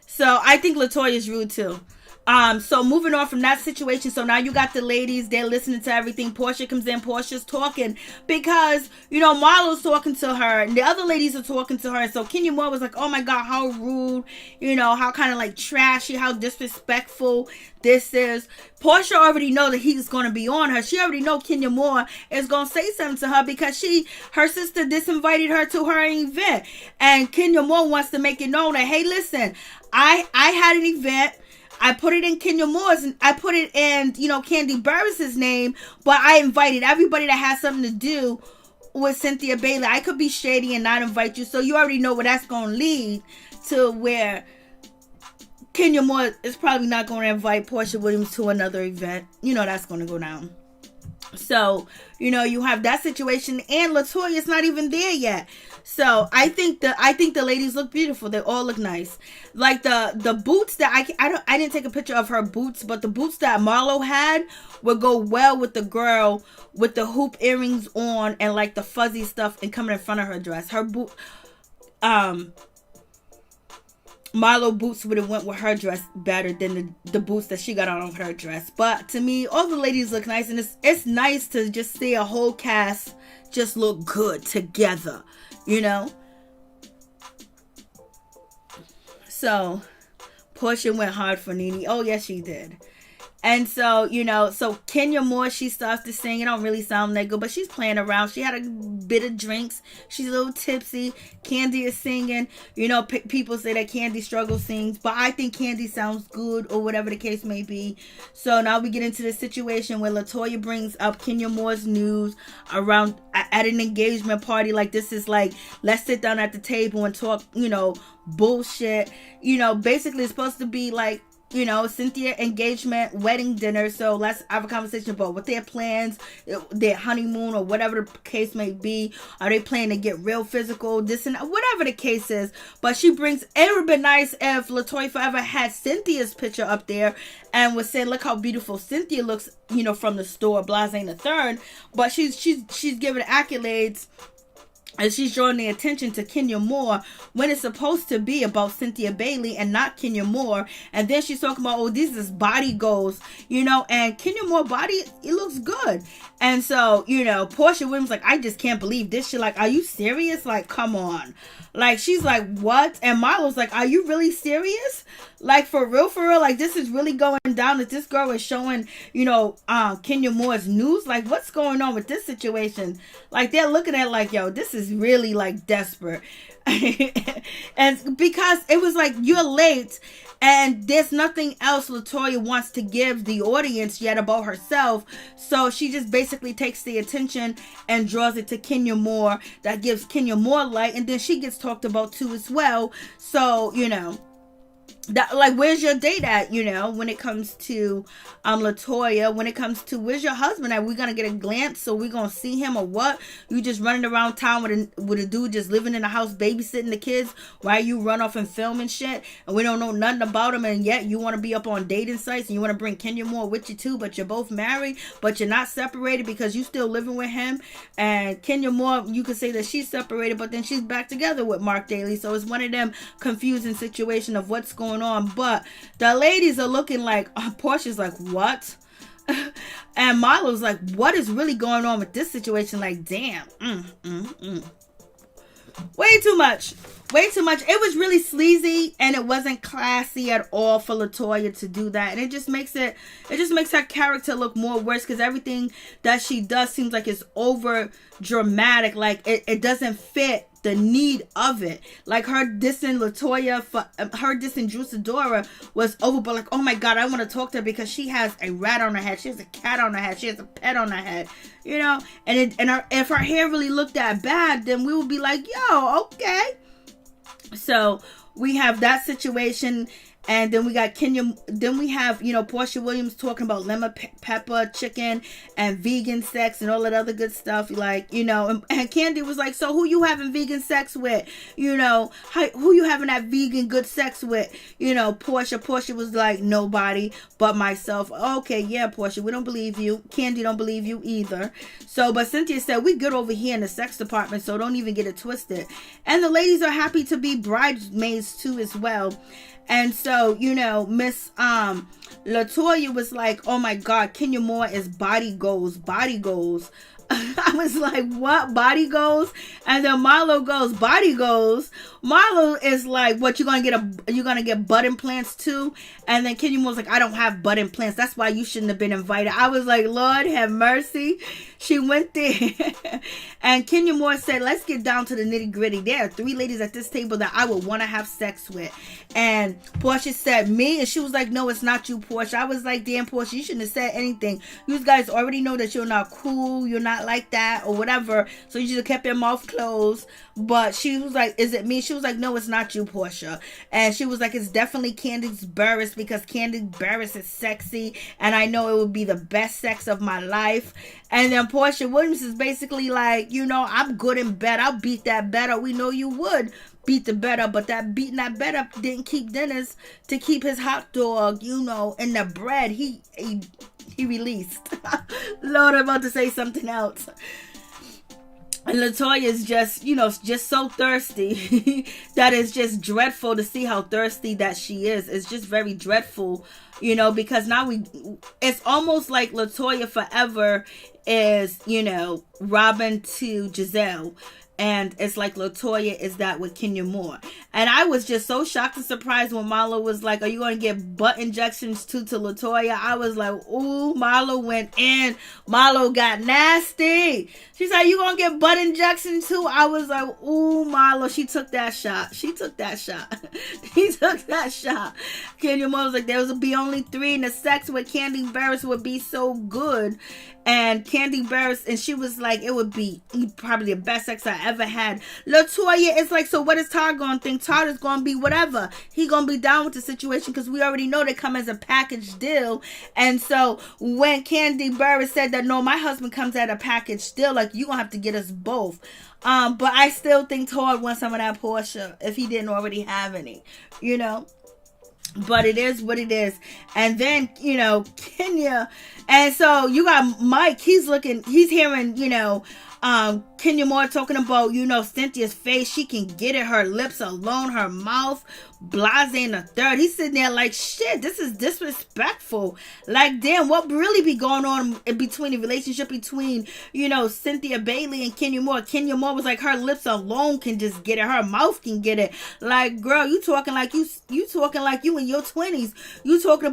So I think LaToya is rude too. So moving on from that situation, so now you got the ladies, they're listening to everything. Porsha comes in, Porsha's talking because, Marlo's talking to her and the other ladies are talking to her. So Kenya Moore was like, oh my God, how rude, how kind of like trashy, how disrespectful this is. Porsha already know that he's going to be on her. She already know Kenya Moore is going to say something to her because her sister disinvited her to her event. And Kenya Moore wants to make it known that, hey, listen, I had an event. I put it in Kenya Moore's and I put it in, Kandi Burruss's name, but I invited everybody that has something to do with Cynthia Bailey. I could be shady and not invite you. So you already know where that's going to lead to, where Kenya Moore is probably not going to invite Porsha Williams to another event. That's going to go down. So, you have that situation, and LaToya's not even there yet. So I think the ladies look beautiful. They all look nice. Like the boots that I didn't take a picture of her boots, but the boots that Marlo had would go well with the girl with the hoop earrings on and like the fuzzy stuff and coming in front of her dress. Her boot, Marlo boots would have went with her dress better than the boots that she got on her dress. But to me, all the ladies look nice, and it's nice to just see a whole cast just look good together, So Porsha went hard for Nene. Oh yes, she did. And so, so Kenya Moore, she starts to sing. It don't really sound that good, but she's playing around. She had a bit of drinks. She's a little tipsy. Kandi is singing. People say that Kandi struggles sings, but I think Kandi sounds good, or whatever the case may be. So now we get into the situation where LaToya brings up Kenya Moore's news around at an engagement party. Like, this is like, let's sit down at the table and talk, bullshit. Basically it's supposed to be like, Cynthia engagement, wedding dinner. So let's have a conversation about what their plans, their honeymoon, or whatever the case may be. Are they planning to get real physical? This and whatever the case is. But she brings, it would have been nice if LaToya Forever had Cynthia's picture up there and was saying, look how beautiful Cynthia looks, from the store, blase the third. But she's giving accolades, and she's drawing the attention to Kenya Moore when it's supposed to be about Cynthia Bailey and not Kenya Moore. And then she's talking about, oh, this is body goals, and Kenya Moore body, it looks good. And so, Porsha Williams like, I just can't believe this shit. Like, are you serious? Like, come on. Like, she's like, what? And Marlo's like, are you really serious? Like, for real? Like, this is really going down, that this girl is showing, Kenya Moore's news. Like, what's going on with this situation? Like, they're looking at like, yo, this is really like desperate. And because it was like, you're late and there's nothing else LaToya wants to give the audience yet about herself. So she just basically takes the attention and draws it to Kenya Moore. That gives Kenya Moore light. And then she gets talked about too as well. So, that, like, where's your date at, when it comes to LaToya, when it comes to where's your husband at? We gonna get a glance, so we gonna see him, or what? You just running around town with a dude just living in the house babysitting the kids while you run off and film and shit, and we don't know nothing about him, and yet you want to be up on dating sites and you want to bring Kenya Moore with you too, but you're both married, but you're not separated because you still living with him. And Kenya Moore, you could say that she's separated, but then she's back together with Mark Daly. So it's one of them confusing situation of what's going on. But the ladies are looking like, Porsha's like, what? And Marlo's like, what is really going on with this situation? Like, damn. Way too much. It was really sleazy, and it wasn't classy at all for LaToya to do that. And it just makes her character look more worse, because everything that she does seems like it's over dramatic. Like, it doesn't fit the need of it. Like, her dissing LaToya, her dissing Drew Sidora was over, but like, oh my God, I want to talk to her because she has a rat on her head, she has a cat on her head, she has a pet on her head, and if her hair really looked that bad, then we would be like, yo, okay. So we have that situation. And then we got Porsha Williams talking about lemon pepper chicken and vegan sex and all that other good stuff. Like, and Kandi was like, so who you having vegan sex with? Who you having that vegan good sex with? Porsha was like, nobody but myself. Okay, yeah, Porsha, we don't believe you. Kandi don't believe you either. So, but Cynthia said, we good over here in the sex department, so don't even get it twisted. And the ladies are happy to be bridesmaids too as well. And so so, Miss LaToya was like, oh my God, Kenya Moore is body goals. I was like, what? Body goals? And then Marlo goes, body goals. Marlo is like, what, you're gonna get butt implants too? And then Kenya Moore's like, I don't have butt implants. That's why you shouldn't have been invited. I was like, Lord have mercy. She went there. And Kenya Moore said, let's get down to the nitty gritty. There are 3 ladies at this table that I would want to have sex with. And Porsha said, me? And she was like, no, it's not you, Porsha. I was like, damn, Porsha, you shouldn't have said anything. You guys already know that you're not cool. You're not like that or whatever. So you should have kept your mouth closed. But she was like, is it me? She was like, no, it's not you, Porsha. And she was like, it's definitely Kandi Burruss because Kandi Burruss is sexy. And I know it would be the best sex of my life. And then Porsha Williams is basically like, I'm good in bed. I'll beat that bed up. We know you would beat the bed up. But that beating that bed up didn't keep Dennis to keep his hot dog, in the bread. He released. Lord, I'm about to say something else. And LaToya is just, just so thirsty that it's just dreadful to see how thirsty that she is. It's just very dreadful, because now it's almost like LaToya forever is, Robin to Giselle. And it's like LaToya is that with Kenya Moore. And I was just so shocked and surprised when Marlo was like, are you going to get butt injections too to LaToya? I was like, ooh, Marlo went in. Marlo got nasty. She's like, you going to get butt injections too? I was like, ooh, Marlo. She took that shot. He took that shot. Kenya Moore was like, there would be only 3 and the sex with Kandi Burruss would be so good. And Kandi Burruss, and she was like, it would be probably the best sex I ever had. LaToya is like, so what is Todd going to think? Todd is going to be whatever. He going to be down with the situation because we already know they come as a package deal. And so when Kandi Burruss said that, no, my husband comes at a package deal, like, you going to have to get us both. But I still think Todd wants some of that Porsha if he didn't already have any, But it is what it is. And then, Kenya. And so you got Mike. He's hearing, Kenya Moore talking about, Cynthia's face. She can get it. Her lips alone, her mouth. Blase in the third. He's sitting there like, shit, this is disrespectful. Like, damn, what really be going on in between the relationship between, Cynthia Bailey and Kenya Moore? Kenya Moore was like, her lips alone can just get it. Her mouth can get it. Like, girl, you talking like you in your 20s. You talking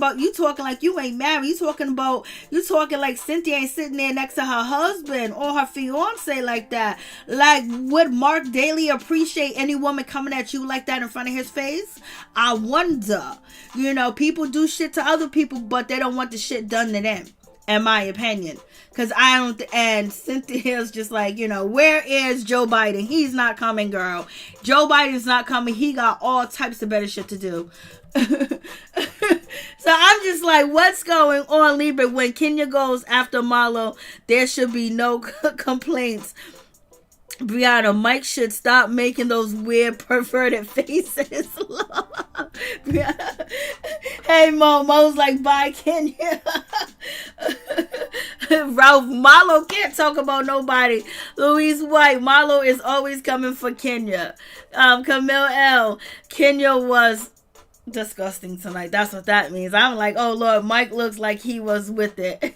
like you ain't married. You talking like Cynthia ain't sitting there next to her husband or her fiance like that. Like, would Mark Daly appreciate any woman coming at you like that in front of his face? I wonder. People do shit to other people, but they don't want the shit done to them, in my opinion. Because and Cynthia's just like, where is Joe Biden? He's not coming, girl. Joe Biden's not coming. He got all types of better shit to do. So I'm just like, what's going on, Libra? When Kenya goes after Marlo, there should be no complaints. Brianna, Mike should stop making those weird perverted faces. Hey, Mo's like, bye, Kenya. Ralph, Marlo can't talk about nobody. Louise White, Marlo is always coming for Kenya. Camille L, Kenya was disgusting tonight. That's what that means. I'm like, oh Lord, Mike looks like he was with it.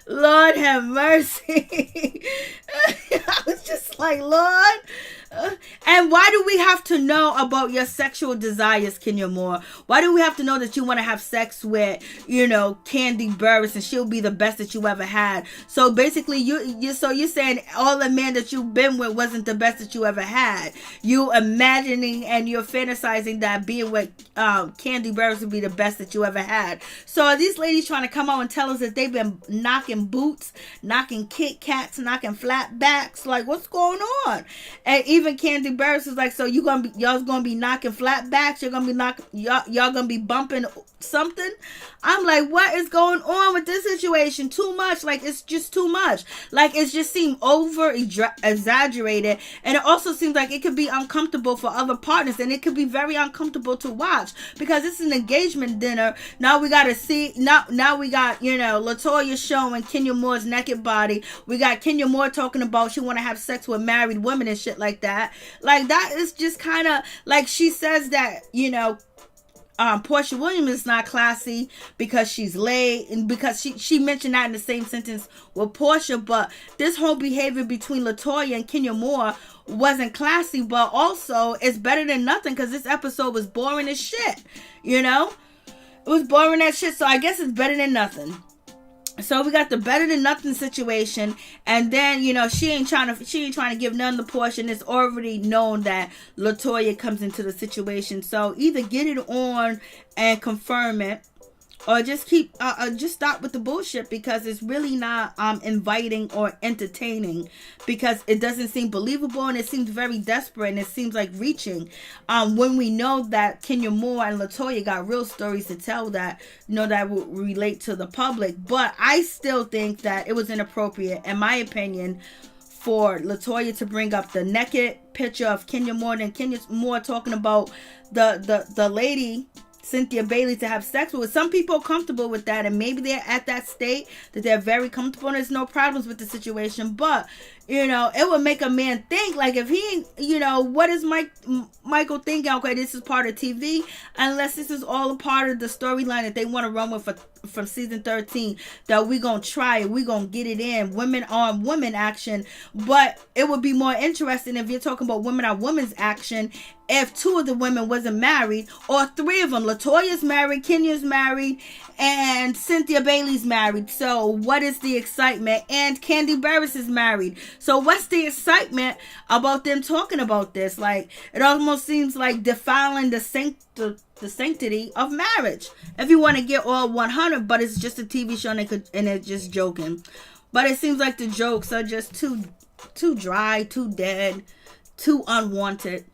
Lord have mercy. I was just like, Lord. And why do we have to know about your sexual desires, Kenya Moore? Why do we have to know that you want to have sex with, Kandi Burruss and she'll be the best that you ever had? So basically, you're saying all the men that you've been with wasn't the best that you ever had. You imagining and you're fantasizing that being with Kandi Burruss would be the best that you ever had. So are these ladies trying to come out and tell us that they've been knocking boots, knocking Kit Kats, knocking flat backs? Like, what's going on? And even Kandi Burruss is like, so y'all gonna be knocking flat backs? Y'all gonna be bumping something? I'm like, what is going on with this situation? Too much. Like, it's just too much. Like, it just seemed over exaggerated, and it also seems like it could be uncomfortable for other partners, and it could be very uncomfortable to watch because it's an engagement dinner. Now we gotta see. Now we got LaToya showing Kenya Moore's naked body. We got Kenya Moore talking about she want to have sex with married women and shit like that. that. Like, that is just kind of, like, she says that, Porsha Williams is not classy because she's late, and because she mentioned that in the same sentence with Porsha, but this whole behavior between LaToya and Kenya Moore wasn't classy, but also it's better than nothing because this episode was boring as shit, It was boring as shit, so I guess it's better than nothing. So we got the better than nothing situation, and then she ain't trying to give none to Porsha, and it's already known that LaToya comes into the situation. So either get it on and confirm it, or just just stop with the bullshit, because it's really not inviting or entertaining, because it doesn't seem believable, and it seems very desperate, and it seems like reaching when we know that Kenya Moore and LaToya got real stories to tell that that will relate to the public. But I still think that it was inappropriate, in my opinion, for LaToya to bring up the naked picture of Kenya Moore, and Kenya Moore talking about the lady Cynthia Bailey to have sex with. Some people are comfortable with that, and maybe they're at that state that they're very comfortable and there's no problems with the situation. But it would make a man think, like, if he, what is Michael thinking? Okay, this is part of TV, unless this is all a part of the storyline that they want to run with from season 13, that we gonna try it, we gonna get it in, women on women action. But it would be more interesting if you're talking about women on women's action if two of the women wasn't married, or three of them. LaToya's married, Kenya's married, and Cynthia Bailey's married. So what is the excitement? And Kandi Burruss is married. So what's the excitement about them talking about this? Like, it almost seems like defiling the sanctity of marriage, if you want to get all 100. But it's just a TV show, and it's just joking. But it seems like the jokes are just too dry, too dead, too unwanted.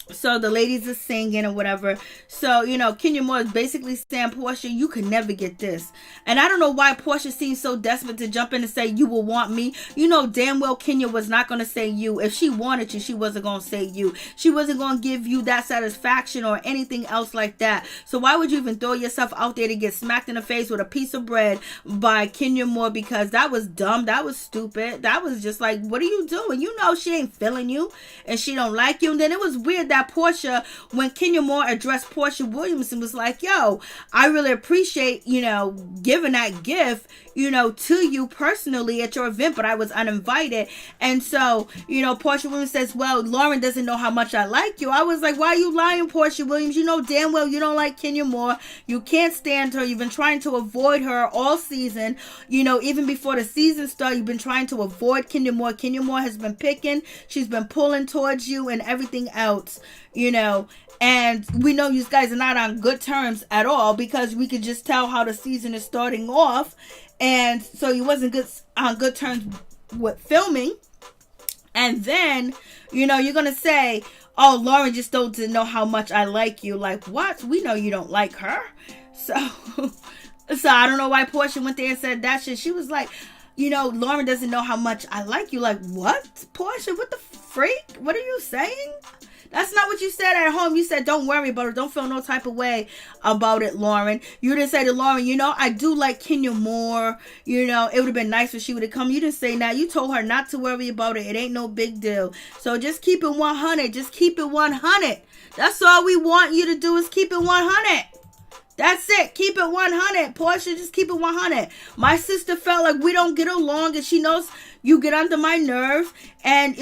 So the ladies are singing or whatever. So, Kenya Moore is basically saying, Porsha, you could never get this. And I don't know why Porsha seems so desperate to jump in and say, you will want me. Damn well Kenya was not going to say you. If she wanted you, she wasn't going to say you. She wasn't going to give you that satisfaction or anything else like that. So why would you even throw yourself out there to get smacked in the face with a piece of bread by Kenya Moore? Because that was dumb. That was stupid. That was just like, what are you doing? She ain't feeling you, and she don't like you. And then it was weird that Porsha, when Kenya Moore addressed Porsha Williams and was like, yo, I really appreciate, giving that gift, to you personally at your event, but I was uninvited. And so, Porsha Williams says, well, Lauren doesn't know how much I like you. I was like, why are you lying, Porsha Williams? You know damn well you don't like Kenya Moore. You can't stand her. You've been trying to avoid her all season. Even before the season started, you've been trying to avoid Kenya Moore. Kenya Moore has been picking. She's been pulling towards you and everything else, and we know you guys are not on good terms at all, because we could just tell how the season is starting off. And so you wasn't on good terms with filming. And then, you're going to say, oh, Lauren just don't know how much I like you. Like, what? We know you don't like her. So I don't know why Porsha went there and said that shit. She was like, Lauren doesn't know how much I like you. Like, what? Porsha, what the freak? What are you saying? That's not what you said at home. You said, don't worry about it. Don't feel no type of way about it, Lauren. You didn't say to Lauren, I do like Kenya Moore. It would have been nice if she would have come. You didn't say that. You told her not to worry about it. It ain't no big deal. So just keep it 100. Just keep it 100. That's all we want you to do, is keep it 100. That's it. Keep it 100. Porsha, just keep it 100. My sister felt like we don't get along, and she knows you get under my nerves, and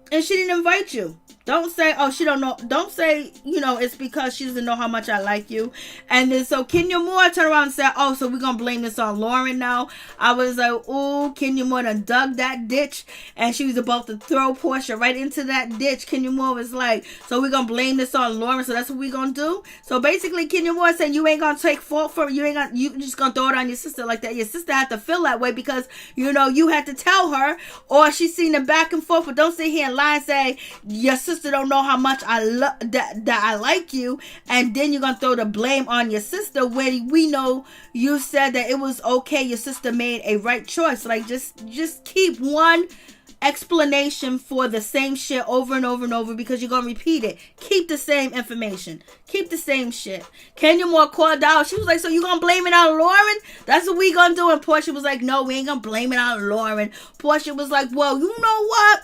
and she didn't invite you. Don't say, oh, she don't know. Don't say, it's because she doesn't know how much I like you. And then so Kenya Moore turned around and said, oh, so we're going to blame this on Lauren now. I was like, oh, Kenya Moore done dug that ditch. And she was about to throw Porsha right into that ditch. Kenya Moore was like, so we're going to blame this on Lauren. So that's what we're going to do. So basically Kenya Moore said, you ain't going to take fault for it. You just going to throw it on your sister like that. Your sister had to feel that way because, you had to tell her, or she's seen it back and forth. But don't sit here and lie and say, your sister don't know how much I that I like you, and then you're gonna throw the blame on your sister when we know you said that it was okay. Your sister made a right choice. Like, just keep one explanation for the same shit over and over and over, because you're gonna repeat it. Keep the same information. Keep the same shit. Kenya Moore called out. She was like, so you gonna blame it on Lauren? That's what we gonna do. And Porsha was like, no, we ain't gonna blame it on Lauren. Porsha was like, well, you know what?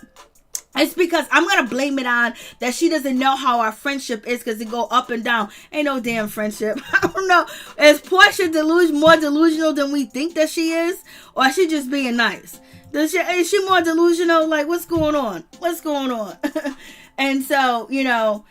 It's because I'm going to blame it on that she doesn't know how our friendship is because it go up and down. Ain't no damn friendship. I don't know. Is Porsha more delusional than we think that she is? Or is she just being nice? Is she more delusional? Like, what's going on? What's going on? And so, you know,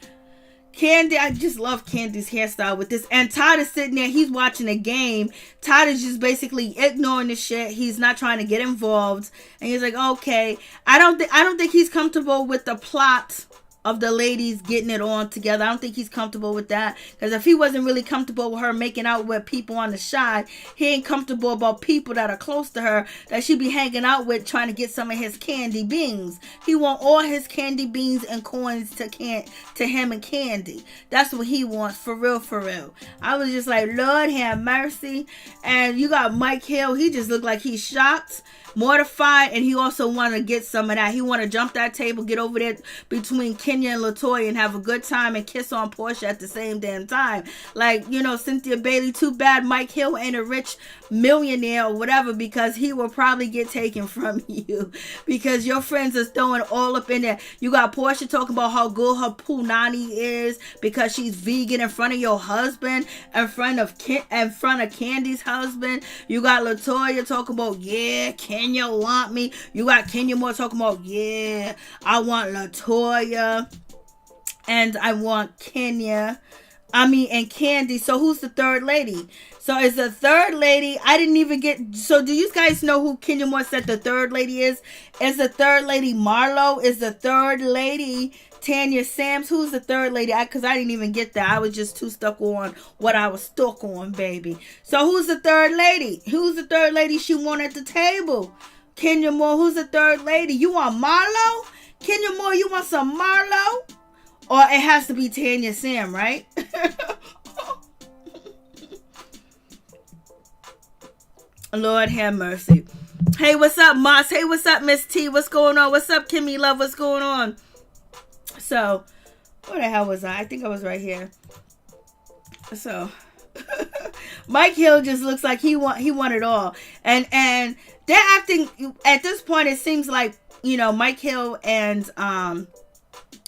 Kandi, I just love Kandi's hairstyle with this. And Todd is sitting there. He's watching a game. Todd is just basically ignoring the shit. He's not trying to get involved. And he's like, okay. I don't think he's comfortable with the plot of the ladies getting it on together. I don't think he's comfortable with that. Because if he wasn't really comfortable with her making out with people on the side, he ain't comfortable about people that are close to her that she be hanging out with trying to get some of his candy beans. He want all his candy beans and coins to him and Kandi. That's what he wants, for real, for real. I was just like, Lord have mercy. And you got Mike Hill. He just looked like he's shocked, mortified, and he also want to get some of that. He want to jump that table, get over there between Kenya and LaToya and have a good time and kiss on Porsha at the same damn time. Like, you know, Cynthia Bailey, too bad Mike Hill ain't a rich millionaire or whatever, because he will probably get taken from you because your friends are throwing all up in there. You got Porsha talking about how good her punani is because she's vegan in front of your husband, in front of Kandi's husband. You got LaToya talking about, yeah, Kenya want me. You got Kenya Moore talking about, yeah, I want LaToya and I want Kenya. And Kandi. So who's the third lady? So is the third lady, I didn't even get, so do you guys know who Kenya Moore said the third lady is? Is the third lady Marlo? Is the third lady Tanya Sams? Who's the third lady? Because I didn't even get that. I was just too stuck on what I was stuck on, baby. So who's the third lady? Who's the third lady she want at the table? Kenya Moore, who's the third lady? You want Marlo? Kenya Moore, you want some Marlo? Or it has to be Tanya Sam, right? Lord have mercy. Hey, what's up, Moss? Hey, what's up, Miss T? What's going on? What's up, Kimmy Love? What's going on? So, where the hell was I? I think I was right here. So, Mike Hill just looks like he won it all. And they're acting, at this point, it seems like, you know, Mike Hill and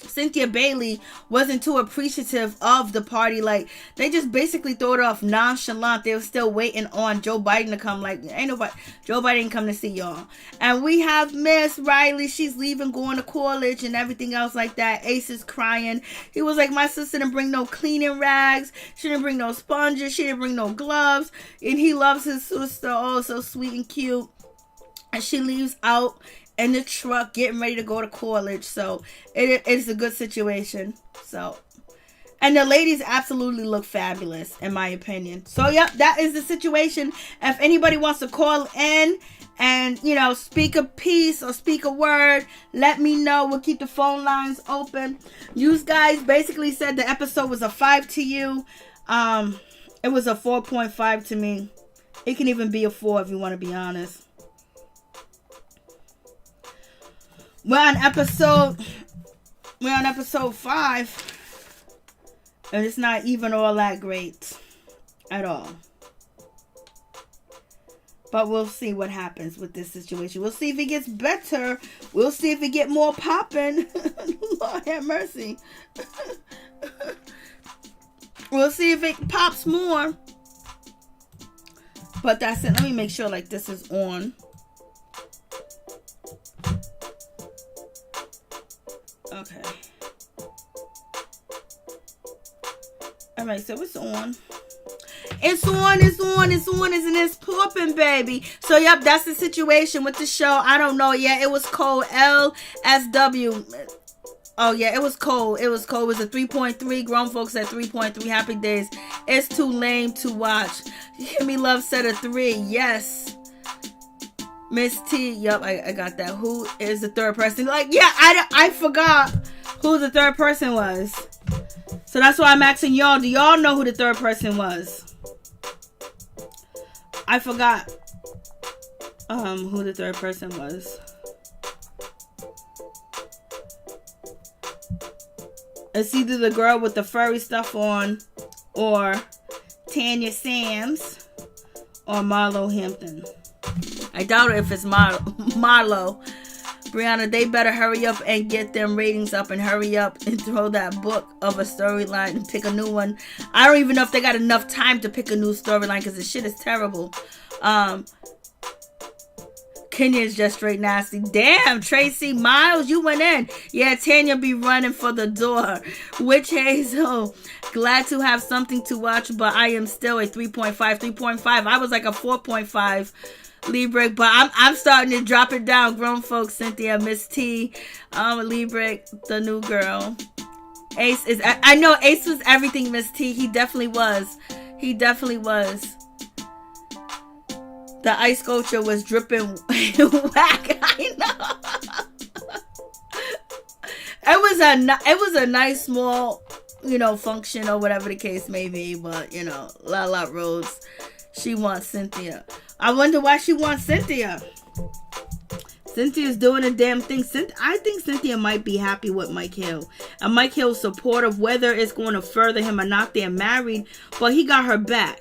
Cynthia Bailey wasn't too appreciative of the party. Like, they just basically threw it off nonchalant. They were still waiting on Joe Biden to come. Like, ain't nobody, Joe Biden didn't come to see y'all. And we have Miss Riley. She's leaving, going to college and everything else like that. Ace is crying. He was like, my sister didn't bring no cleaning rags. She didn't bring no sponges. She didn't bring no gloves. And he loves his sister. Oh, so sweet and cute. And she leaves out in the truck getting ready to go to college. So it's a good situation. So, and the ladies absolutely look fabulous in my opinion. So yep, that is the situation. If anybody wants to call in and, you know, speak a piece or speak a word, let me know. We'll keep the phone lines open. You guys basically said the episode was a 5 to you. It was a 4.5 to me. It can even be a 4 if you want to be honest. We're on episode 5, and it's not even all that great at all. But we'll see what happens with this situation. We'll see if it gets better. We'll see if it get more popping. Lord have mercy. We'll see if it pops more. But that's it. Let me make sure like this is on. Okay. Alright, so it's on. It's on, isn't it? Popping, baby. So, yep, that's the situation with the show. I don't know. Yeah, it was cold. LSW. Oh, yeah, it was cold. It was a 3.3. Grown folks at 3.3. Happy days. It's too lame to watch. Kimmy Love said a 3. Yes. Miss T, yep, I got that. Who is the third person? Like, yeah, I forgot who the third person was. So that's why I'm asking y'all. Do y'all know who the third person was? I forgot who the third person was. It's either the girl with the furry stuff on, or Tanya Sams, or Marlo Hampton. I doubt it if it's Marlo. Brianna, they better hurry up and get them ratings up and hurry up and throw that book of a storyline and pick a new one. I don't even know if they got enough time to pick a new storyline because the shit is terrible. Kenya is just straight nasty. Damn, Tracy Miles, you went in. Yeah, Tanya be running for the door. Witch Hazel, glad to have something to watch, but I am still a 3.5. 3.5. I was like a 4.5. Libra, but I'm starting to drop it down. Grown folks, Cynthia, Miss T, Libra, the new girl. Ace is, I know Ace was everything, Miss T. He definitely was. He definitely was. The ice sculpture was dripping whack. I know. It was a nice small, function or whatever the case may be. But La Rose, she wants Cynthia. I wonder why she wants Cynthia. Cynthia's doing a damn thing. I think Cynthia might be happy with Mike Hill. And Mike Hill's supportive, whether it's going to further him or not. They're married, but he got her back.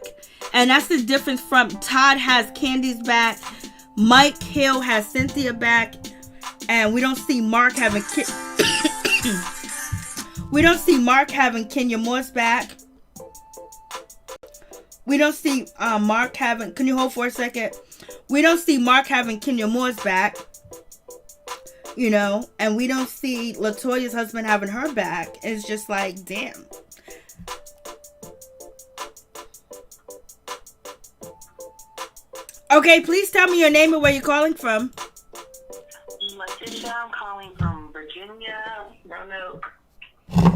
And that's the difference from Todd has Candy's back. Mike Hill has Cynthia back. And we don't see Mark having we don't see Mark having Kenya Moore's back. We don't see Mark having... Can you hold for a second? We don't see Mark having Kenya Moore's back. And we don't see LaToya's husband having her back. It's just like, damn. Okay, please tell me your name and where you're calling from. Letitia, I'm calling from Virginia, Roanoke.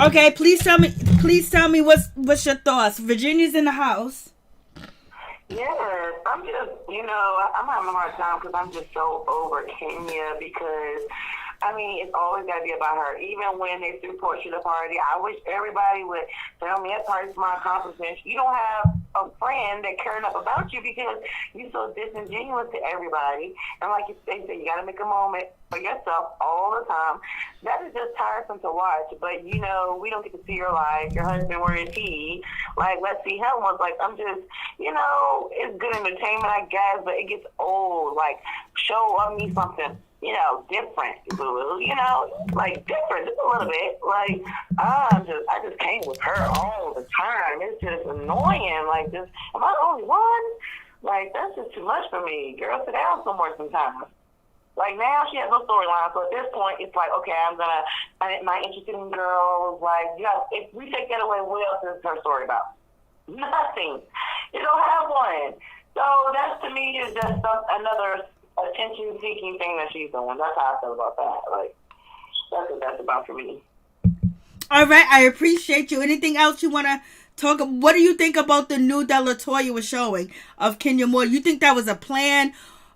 Okay, please tell me what's your thoughts. Virginia's in the house. Yes, I'm just, I'm having a hard time because I'm just so over Kenya because, it's always got to be about her. Even when they threw Porsha the party, I wish everybody would tell me that party's my accomplishment. You don't have a friend that cares enough about you because you're so disingenuous to everybody. And like they say, you got to make a moment for yourself all the time. That is just tiresome to watch. But, we don't get to see your life. Your husband, where is he? Like, let's see Helen was like, I'm just, it's good entertainment, I guess, but it gets old. Like, show me something. Different, like different, just a little bit. Like, I just came with her all the time. It's just annoying. Like, am I the only one? Like, that's just too much for me. Girl, sit down somewhere sometimes. Like, now she has no storyline, so at this point, it's like, okay, I'm not interested in girls. Like, if we take that away, what else is her story about? Nothing. You don't have one. So that, to me, is just another attention-seeking thing that she's doing. That's how I feel about that. Like, that's what that's about for me. All right, I appreciate you. Anything else you want to talk about? What do you think about the nude that LaToya was showing of Kenya Moore? You think that was a plan,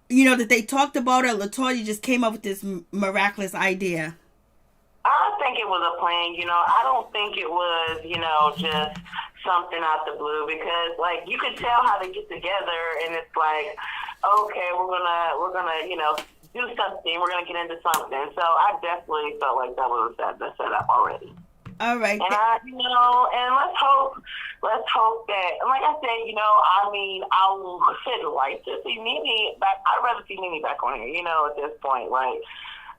that they talked about it? LaToya just came up with this miraculous idea. I think it was a plan. I don't think it was, just something out the blue because, like, you can tell how they get together and it's like, okay, we're gonna, do something. We're gonna get into something. So I definitely felt like that was set up already. All right. And and let's hope that, like I said, I would like to see Mimi back. I'd rather see Mimi back on here, at this point. Like,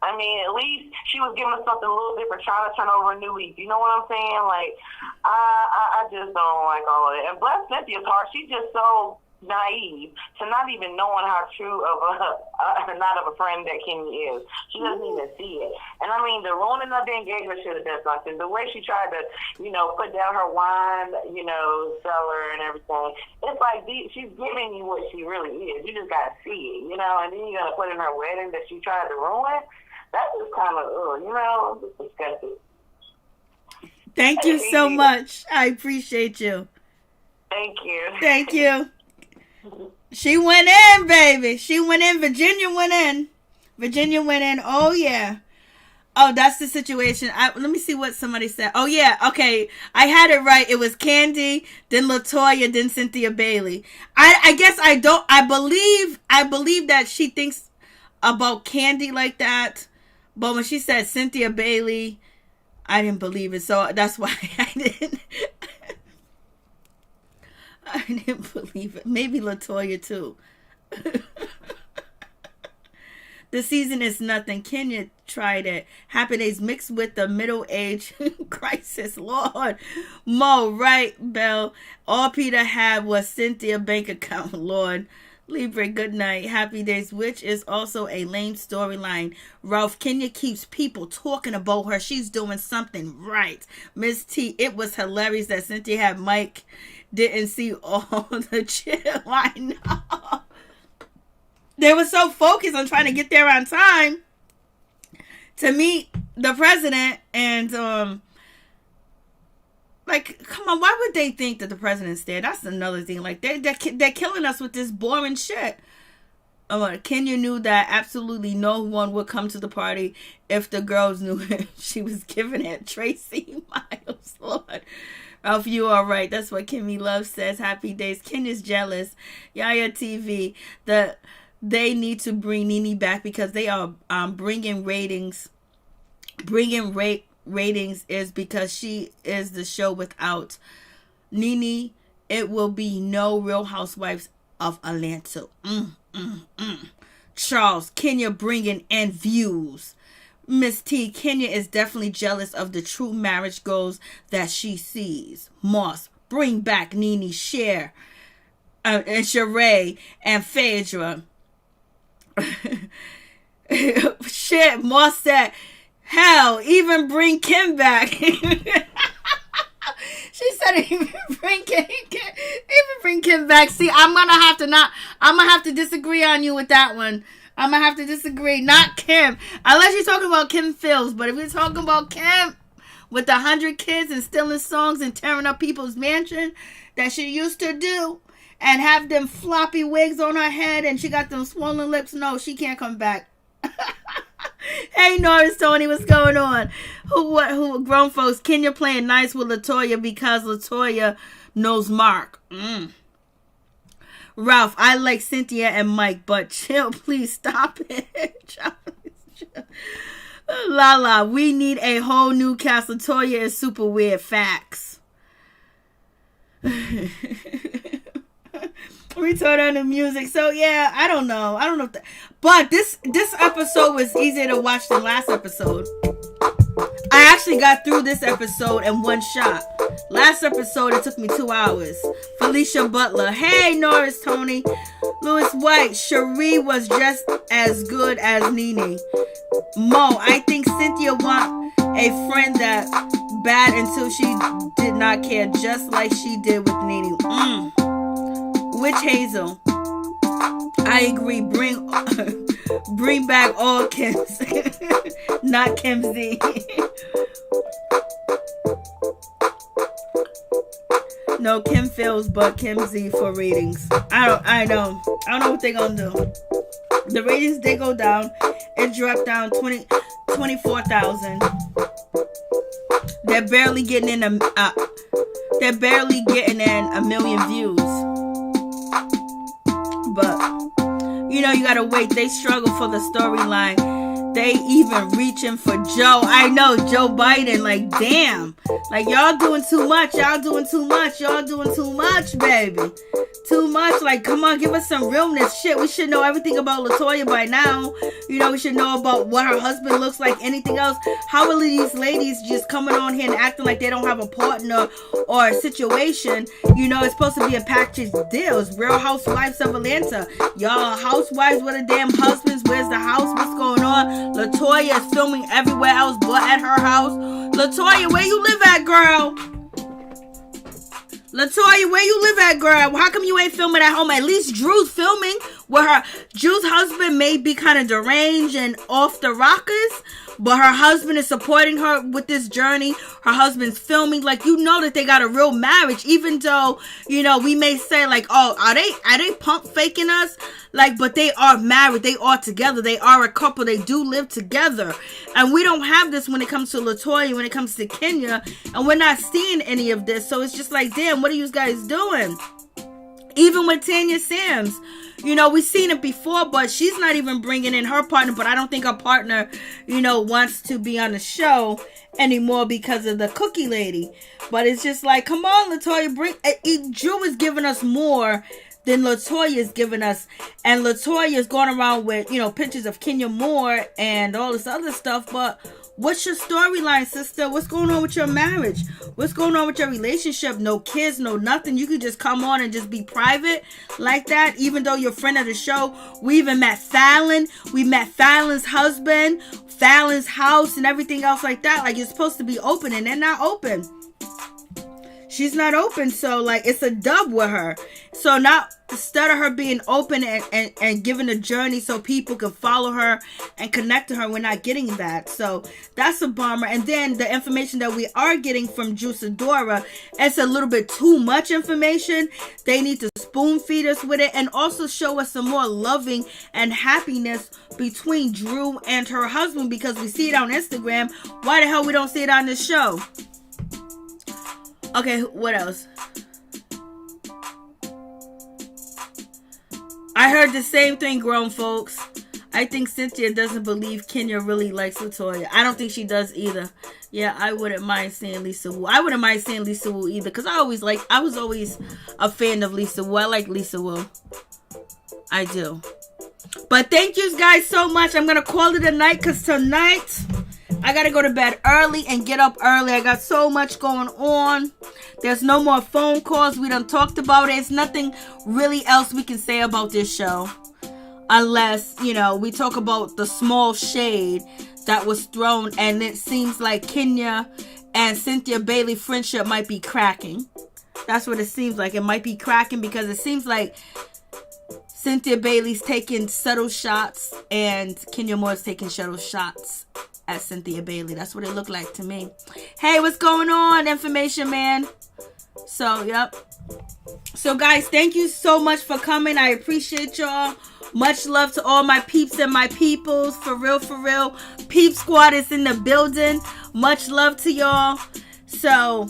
at least she was giving us something a little different, trying to turn over a new leaf. You know what I'm saying? Like, I just don't like all of it. And bless Cynthia's heart, she's just so naive to not even knowing how true of not of a friend that Kenya is. She doesn't even see it. And the ruining of the engagement should have been something. The way she tried to, put down her wine, cellar and everything. It's like she's giving you what she really is. You just gotta see it, and then you gotta put in her wedding that she tried to ruin. That's just kind of, just disgusting. Thank you so much. I appreciate you. Thank you. Thank you. She went in, baby. She went in. Virginia went in. Oh, yeah. Oh, that's the situation. Let me see what somebody said. Oh, yeah. Okay. I had it right. It was Kandi, then LaToya, then Cynthia Bailey. I guess I believe that she thinks about Kandi like that. But when she said Cynthia Bailey, I didn't believe it. So that's why I didn't believe it. Maybe LaToya too. The season is nothing. Kenya tried it. Happy days mixed with the middle age crisis. Lord. Mo, right, Bell. All Peter had was Cynthia bank account. Lord. Libre, good night. Happy days, which is also a lame storyline. Ralph, Kenya keeps people talking about her. She's doing something right. Miss T, it was hilarious that Cynthia had Mike. Didn't see all the chill. I know. They were so focused on trying to get there on time to meet the president. And, like, come on, why would they think that the president's there? That's another thing. Like, they're killing us with this boring shit. Kenya knew that absolutely no one would come to the party if the girls knew she was giving it. Tracy Miles, Lord. Ralph, you are right. That's what Kimmy Love says. Happy days. Kenya's jealous. Yaya TV. They need to bring Nene back because they are bringing ratings. Ratings is because she is the show without Nene. It will be no Real Housewives of Atlanta. Charles, Kenya bringing in views. Miss T, Kenya is definitely jealous of the true marriage goals that she sees. Moss, bring back Nene, Cher, and Sheree, and Phaedra. Shit, Moss said, hell, even bring Kim back. She said even bring Kim back. See, I'm gonna have to disagree on you with that one. I'm gonna have to disagree. Not Kim. Unless you're talking about Kim Phils. But if you're talking about Kim with 100 kids and stealing songs and tearing up people's mansion that she used to do and have them floppy wigs on her head and she got them swollen lips, no, she can't come back. Hey, Norris, Tony, what's going on? Who grown folks? Kenya playing nice with LaToya because LaToya knows Mark. Ralph, I like Cynthia and Mike, but chill, please stop it. Lala, we need a whole new cast. LaToya is super weird. Facts. We turn on the music. So yeah, I don't know if but this episode was easier to watch than last episode. I actually got through this episode in one shot. Last episode it took me 2 hours. Felicia Butler, hey Norris, Tony. Louis White, Cherie was just as good as Nene. Mo, I think Cynthia want a friend that bad until she did not care, just like she did with Nene. Witch Hazel, I agree. Bring back all Kims, not Kim Z. No Kim Phils, but Kim Z for ratings. I don't know what they're gonna do. The ratings did go down. It dropped down 24,000. They're barely getting in a million views. But, you gotta wait. They struggle for the storyline. They even reaching for Joe. I know, Joe Biden. Like, damn. Like, y'all doing too much. Y'all doing too much, baby. Too much. Like, come on, give us some realness. Shit, we should know everything about LaToya by now. We should know about what her husband looks like. Anything else. How are these ladies just coming on here and acting like they don't have a partner or a situation? It's supposed to be a package deal. It's Real Housewives of Atlanta. Y'all housewives with a damn husbands. Where's the house? What's going on? LaToya is filming everywhere else but at her house. LaToya, where you live at, girl? LaToya, where you live at, girl? How come you ain't filming at home? At least Drew's filming where Drew's husband may be kind of deranged and off the rockers, but her husband is supporting her with this journey. Her husband's filming. Like, that they got a real marriage, even though, we may say like, oh, are they pump faking us? Like, but they are married. They are together. They are a couple. They do live together. And we don't have this when it comes to LaToya, when it comes to Kenya. And we're not seeing any of this. So it's just like, damn, what are you guys doing? Even with Tanya Sams, we've seen it before, but she's not even bringing in her partner. But I don't think her partner, wants to be on the show anymore because of the cookie lady. But it's just like, come on, LaToya, Drew is giving us more than LaToya is giving us. And LaToya is going around with, pictures of Kenya Moore and all this other stuff. But what's your storyline, sister? What's going on with your marriage? What's going on with your relationship? No kids, no nothing. You could just come on and just be private like that, even though you're a friend of the show. We even met Fallon. We met Fallon's husband, Fallon's house, and everything else like that. Like, you're supposed to be open, and they're not open. She's not open, so like it's a dub with her. So now, instead of her being open and giving a journey so people can follow her and connect to her, we're not getting that. So that's a bummer. And then the information that we are getting from Sidora, it's a little bit too much information. They need to spoon feed us with it and also show us some more loving and happiness between Drew and her husband, because we see it on Instagram. Why the hell we don't see it on this show? Okay, what else? I heard the same thing, grown folks. I think Cynthia doesn't believe Kenya really likes LaToya. I don't think she does either. Yeah, I wouldn't mind seeing Lisa Wu. I wouldn't mind seeing Lisa Wu either, because I was always a fan of Lisa Wu. I like Lisa Wu. I do. But thank you guys so much. I'm going to call it a night, because tonight I got to go to bed early and get up early. I got so much going on. There's no more phone calls. We done talked about it. It's nothing really else we can say about this show. Unless, we talk about the small shade that was thrown. And it seems like Kenya and Cynthia Bailey friendship might be cracking. That's what it seems like. It might be cracking because it seems like Cynthia Bailey's taking subtle shots and Kenya Moore's taking subtle shots at Cynthia Bailey. That's what it looked like to me. Hey, what's going on, information man? So, yep. So, guys, thank you so much for coming. I appreciate y'all. Much love to all my peeps and my peoples. For real, for real. Peep Squad is in the building. Much love to y'all. So,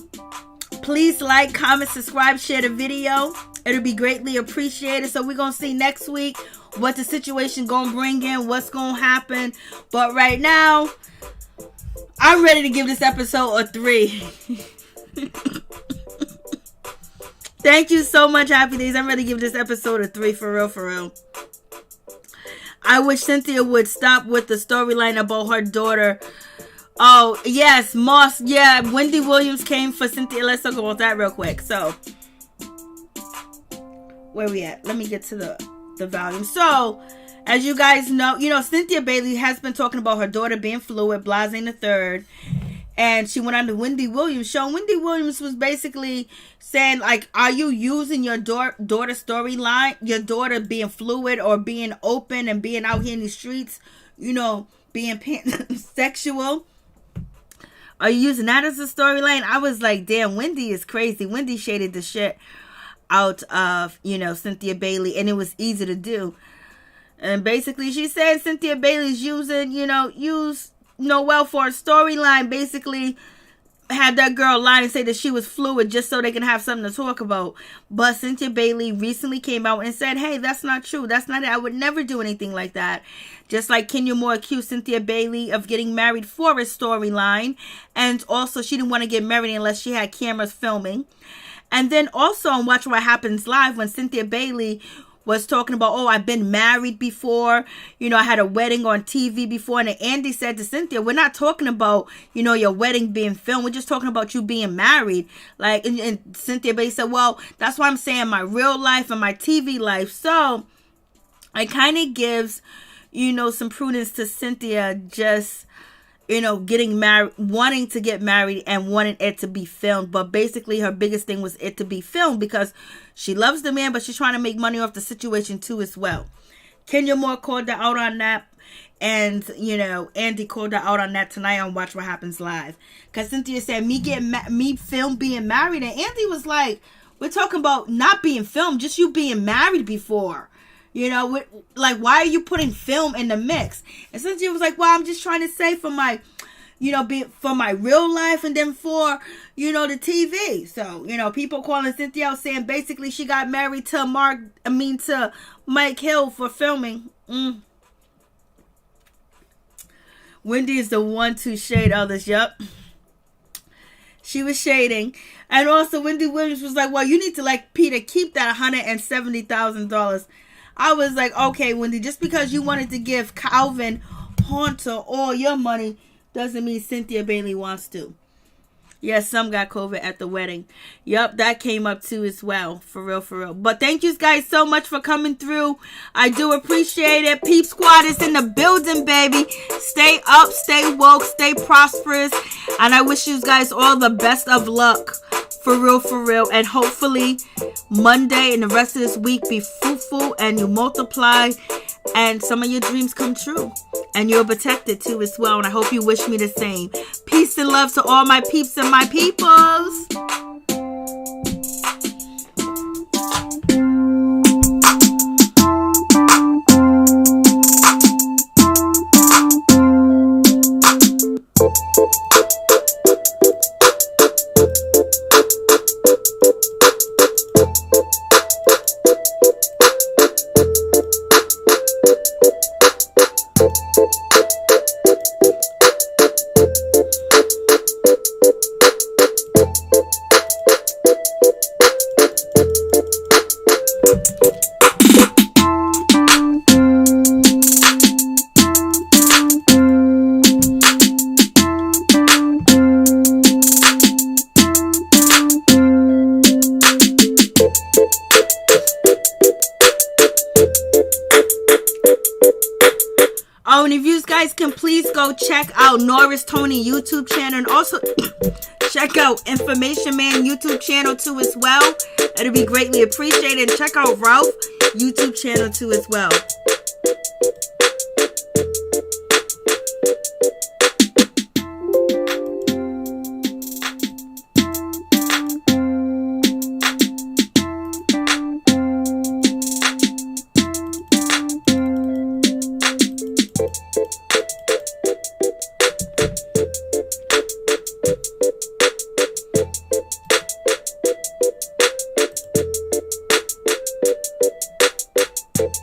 please like, comment, subscribe, share the video. It'll be greatly appreciated. So, we're going to see next week what the situation going to bring in, what's going to happen. But right now, I'm ready to give this episode a 3. Thank you so much, Happy Days. I'm ready to give this episode a 3, for real, for real. I wish Cynthia would stop with the storyline about her daughter. Oh, yes, Moss. Yeah, Wendy Williams came for Cynthia. Let's talk about that real quick. So, where we at? Let me get to the volume. So, as you guys know, Cynthia Bailey has been talking about her daughter being fluid, Blase the third. And she went on the Wendy Williams show. Wendy Williams was basically saying, like, are you using your daughter storyline, your daughter being fluid or being open and being out here in the streets, being sexual? Are you using that as a storyline? I was like, damn, Wendy is crazy. Wendy shaded the shit out of, Cynthia Bailey, and it was easy to do. And basically, she said Cynthia Bailey's using, well, for a storyline, basically had that girl lie and say that she was fluid just so they can have something to talk about. But Cynthia Bailey recently came out and said, hey, that's not true. That's not it. I would never do anything like that. Just like Kenya Moore accused Cynthia Bailey of getting married for a storyline. And also, she didn't want to get married unless she had cameras filming. And then also on Watch What Happens Live, when Cynthia Bailey was talking about, I've been married before. I had a wedding on TV before. And Andy said to Cynthia, we're not talking about, your wedding being filmed. We're just talking about you being married. Like, and Cynthia Bailey said, well, that's why I'm saying my real life and my TV life. So it kind of gives, some prudence to Cynthia just, getting married, wanting to get married and wanting it to be filmed. But basically her biggest thing was it to be filmed because she loves the man, but she's trying to make money off the situation too as well. Kenya Moore called her out on that. And, Andy called her out on that tonight on Watch What Happens Live. Because Cynthia said, me film being married. And Andy was like, we're talking about not being filmed, just you being married before. Like, why are you putting film in the mix? And Cynthia was like, well, I'm just trying to say for my, for my real life and then for, the TV. So, people calling Cynthia out saying basically she got married to Mike Hill for filming. Wendy is the one to shade others. Yep. She was shading. And also Wendy Williams was like, well, you need to let Peter keep that $170,000. I was like, okay, Wendy, just because you wanted to give Calvin Haunter all your money doesn't mean Cynthia Bailey wants to. Yes, some got COVID at the wedding. Yep, that came up too as well. For real, for real. But thank you guys so much for coming through. I do appreciate it. Peep Squad is in the building, baby. Stay up, stay woke, stay prosperous. And I wish you guys all the best of luck. For real, for real. And hopefully Monday and the rest of this week be fruitful and you multiply and some of your dreams come true. And you're protected too as well. And I hope you wish me the same. Peace and love to all my peeps and my peoples. Oh, and if you guys can please go check out Norris Tony YouTube channel and also check out Information Man YouTube channel too as well. It'll be greatly appreciated. And check out Ralph YouTube channel too as well.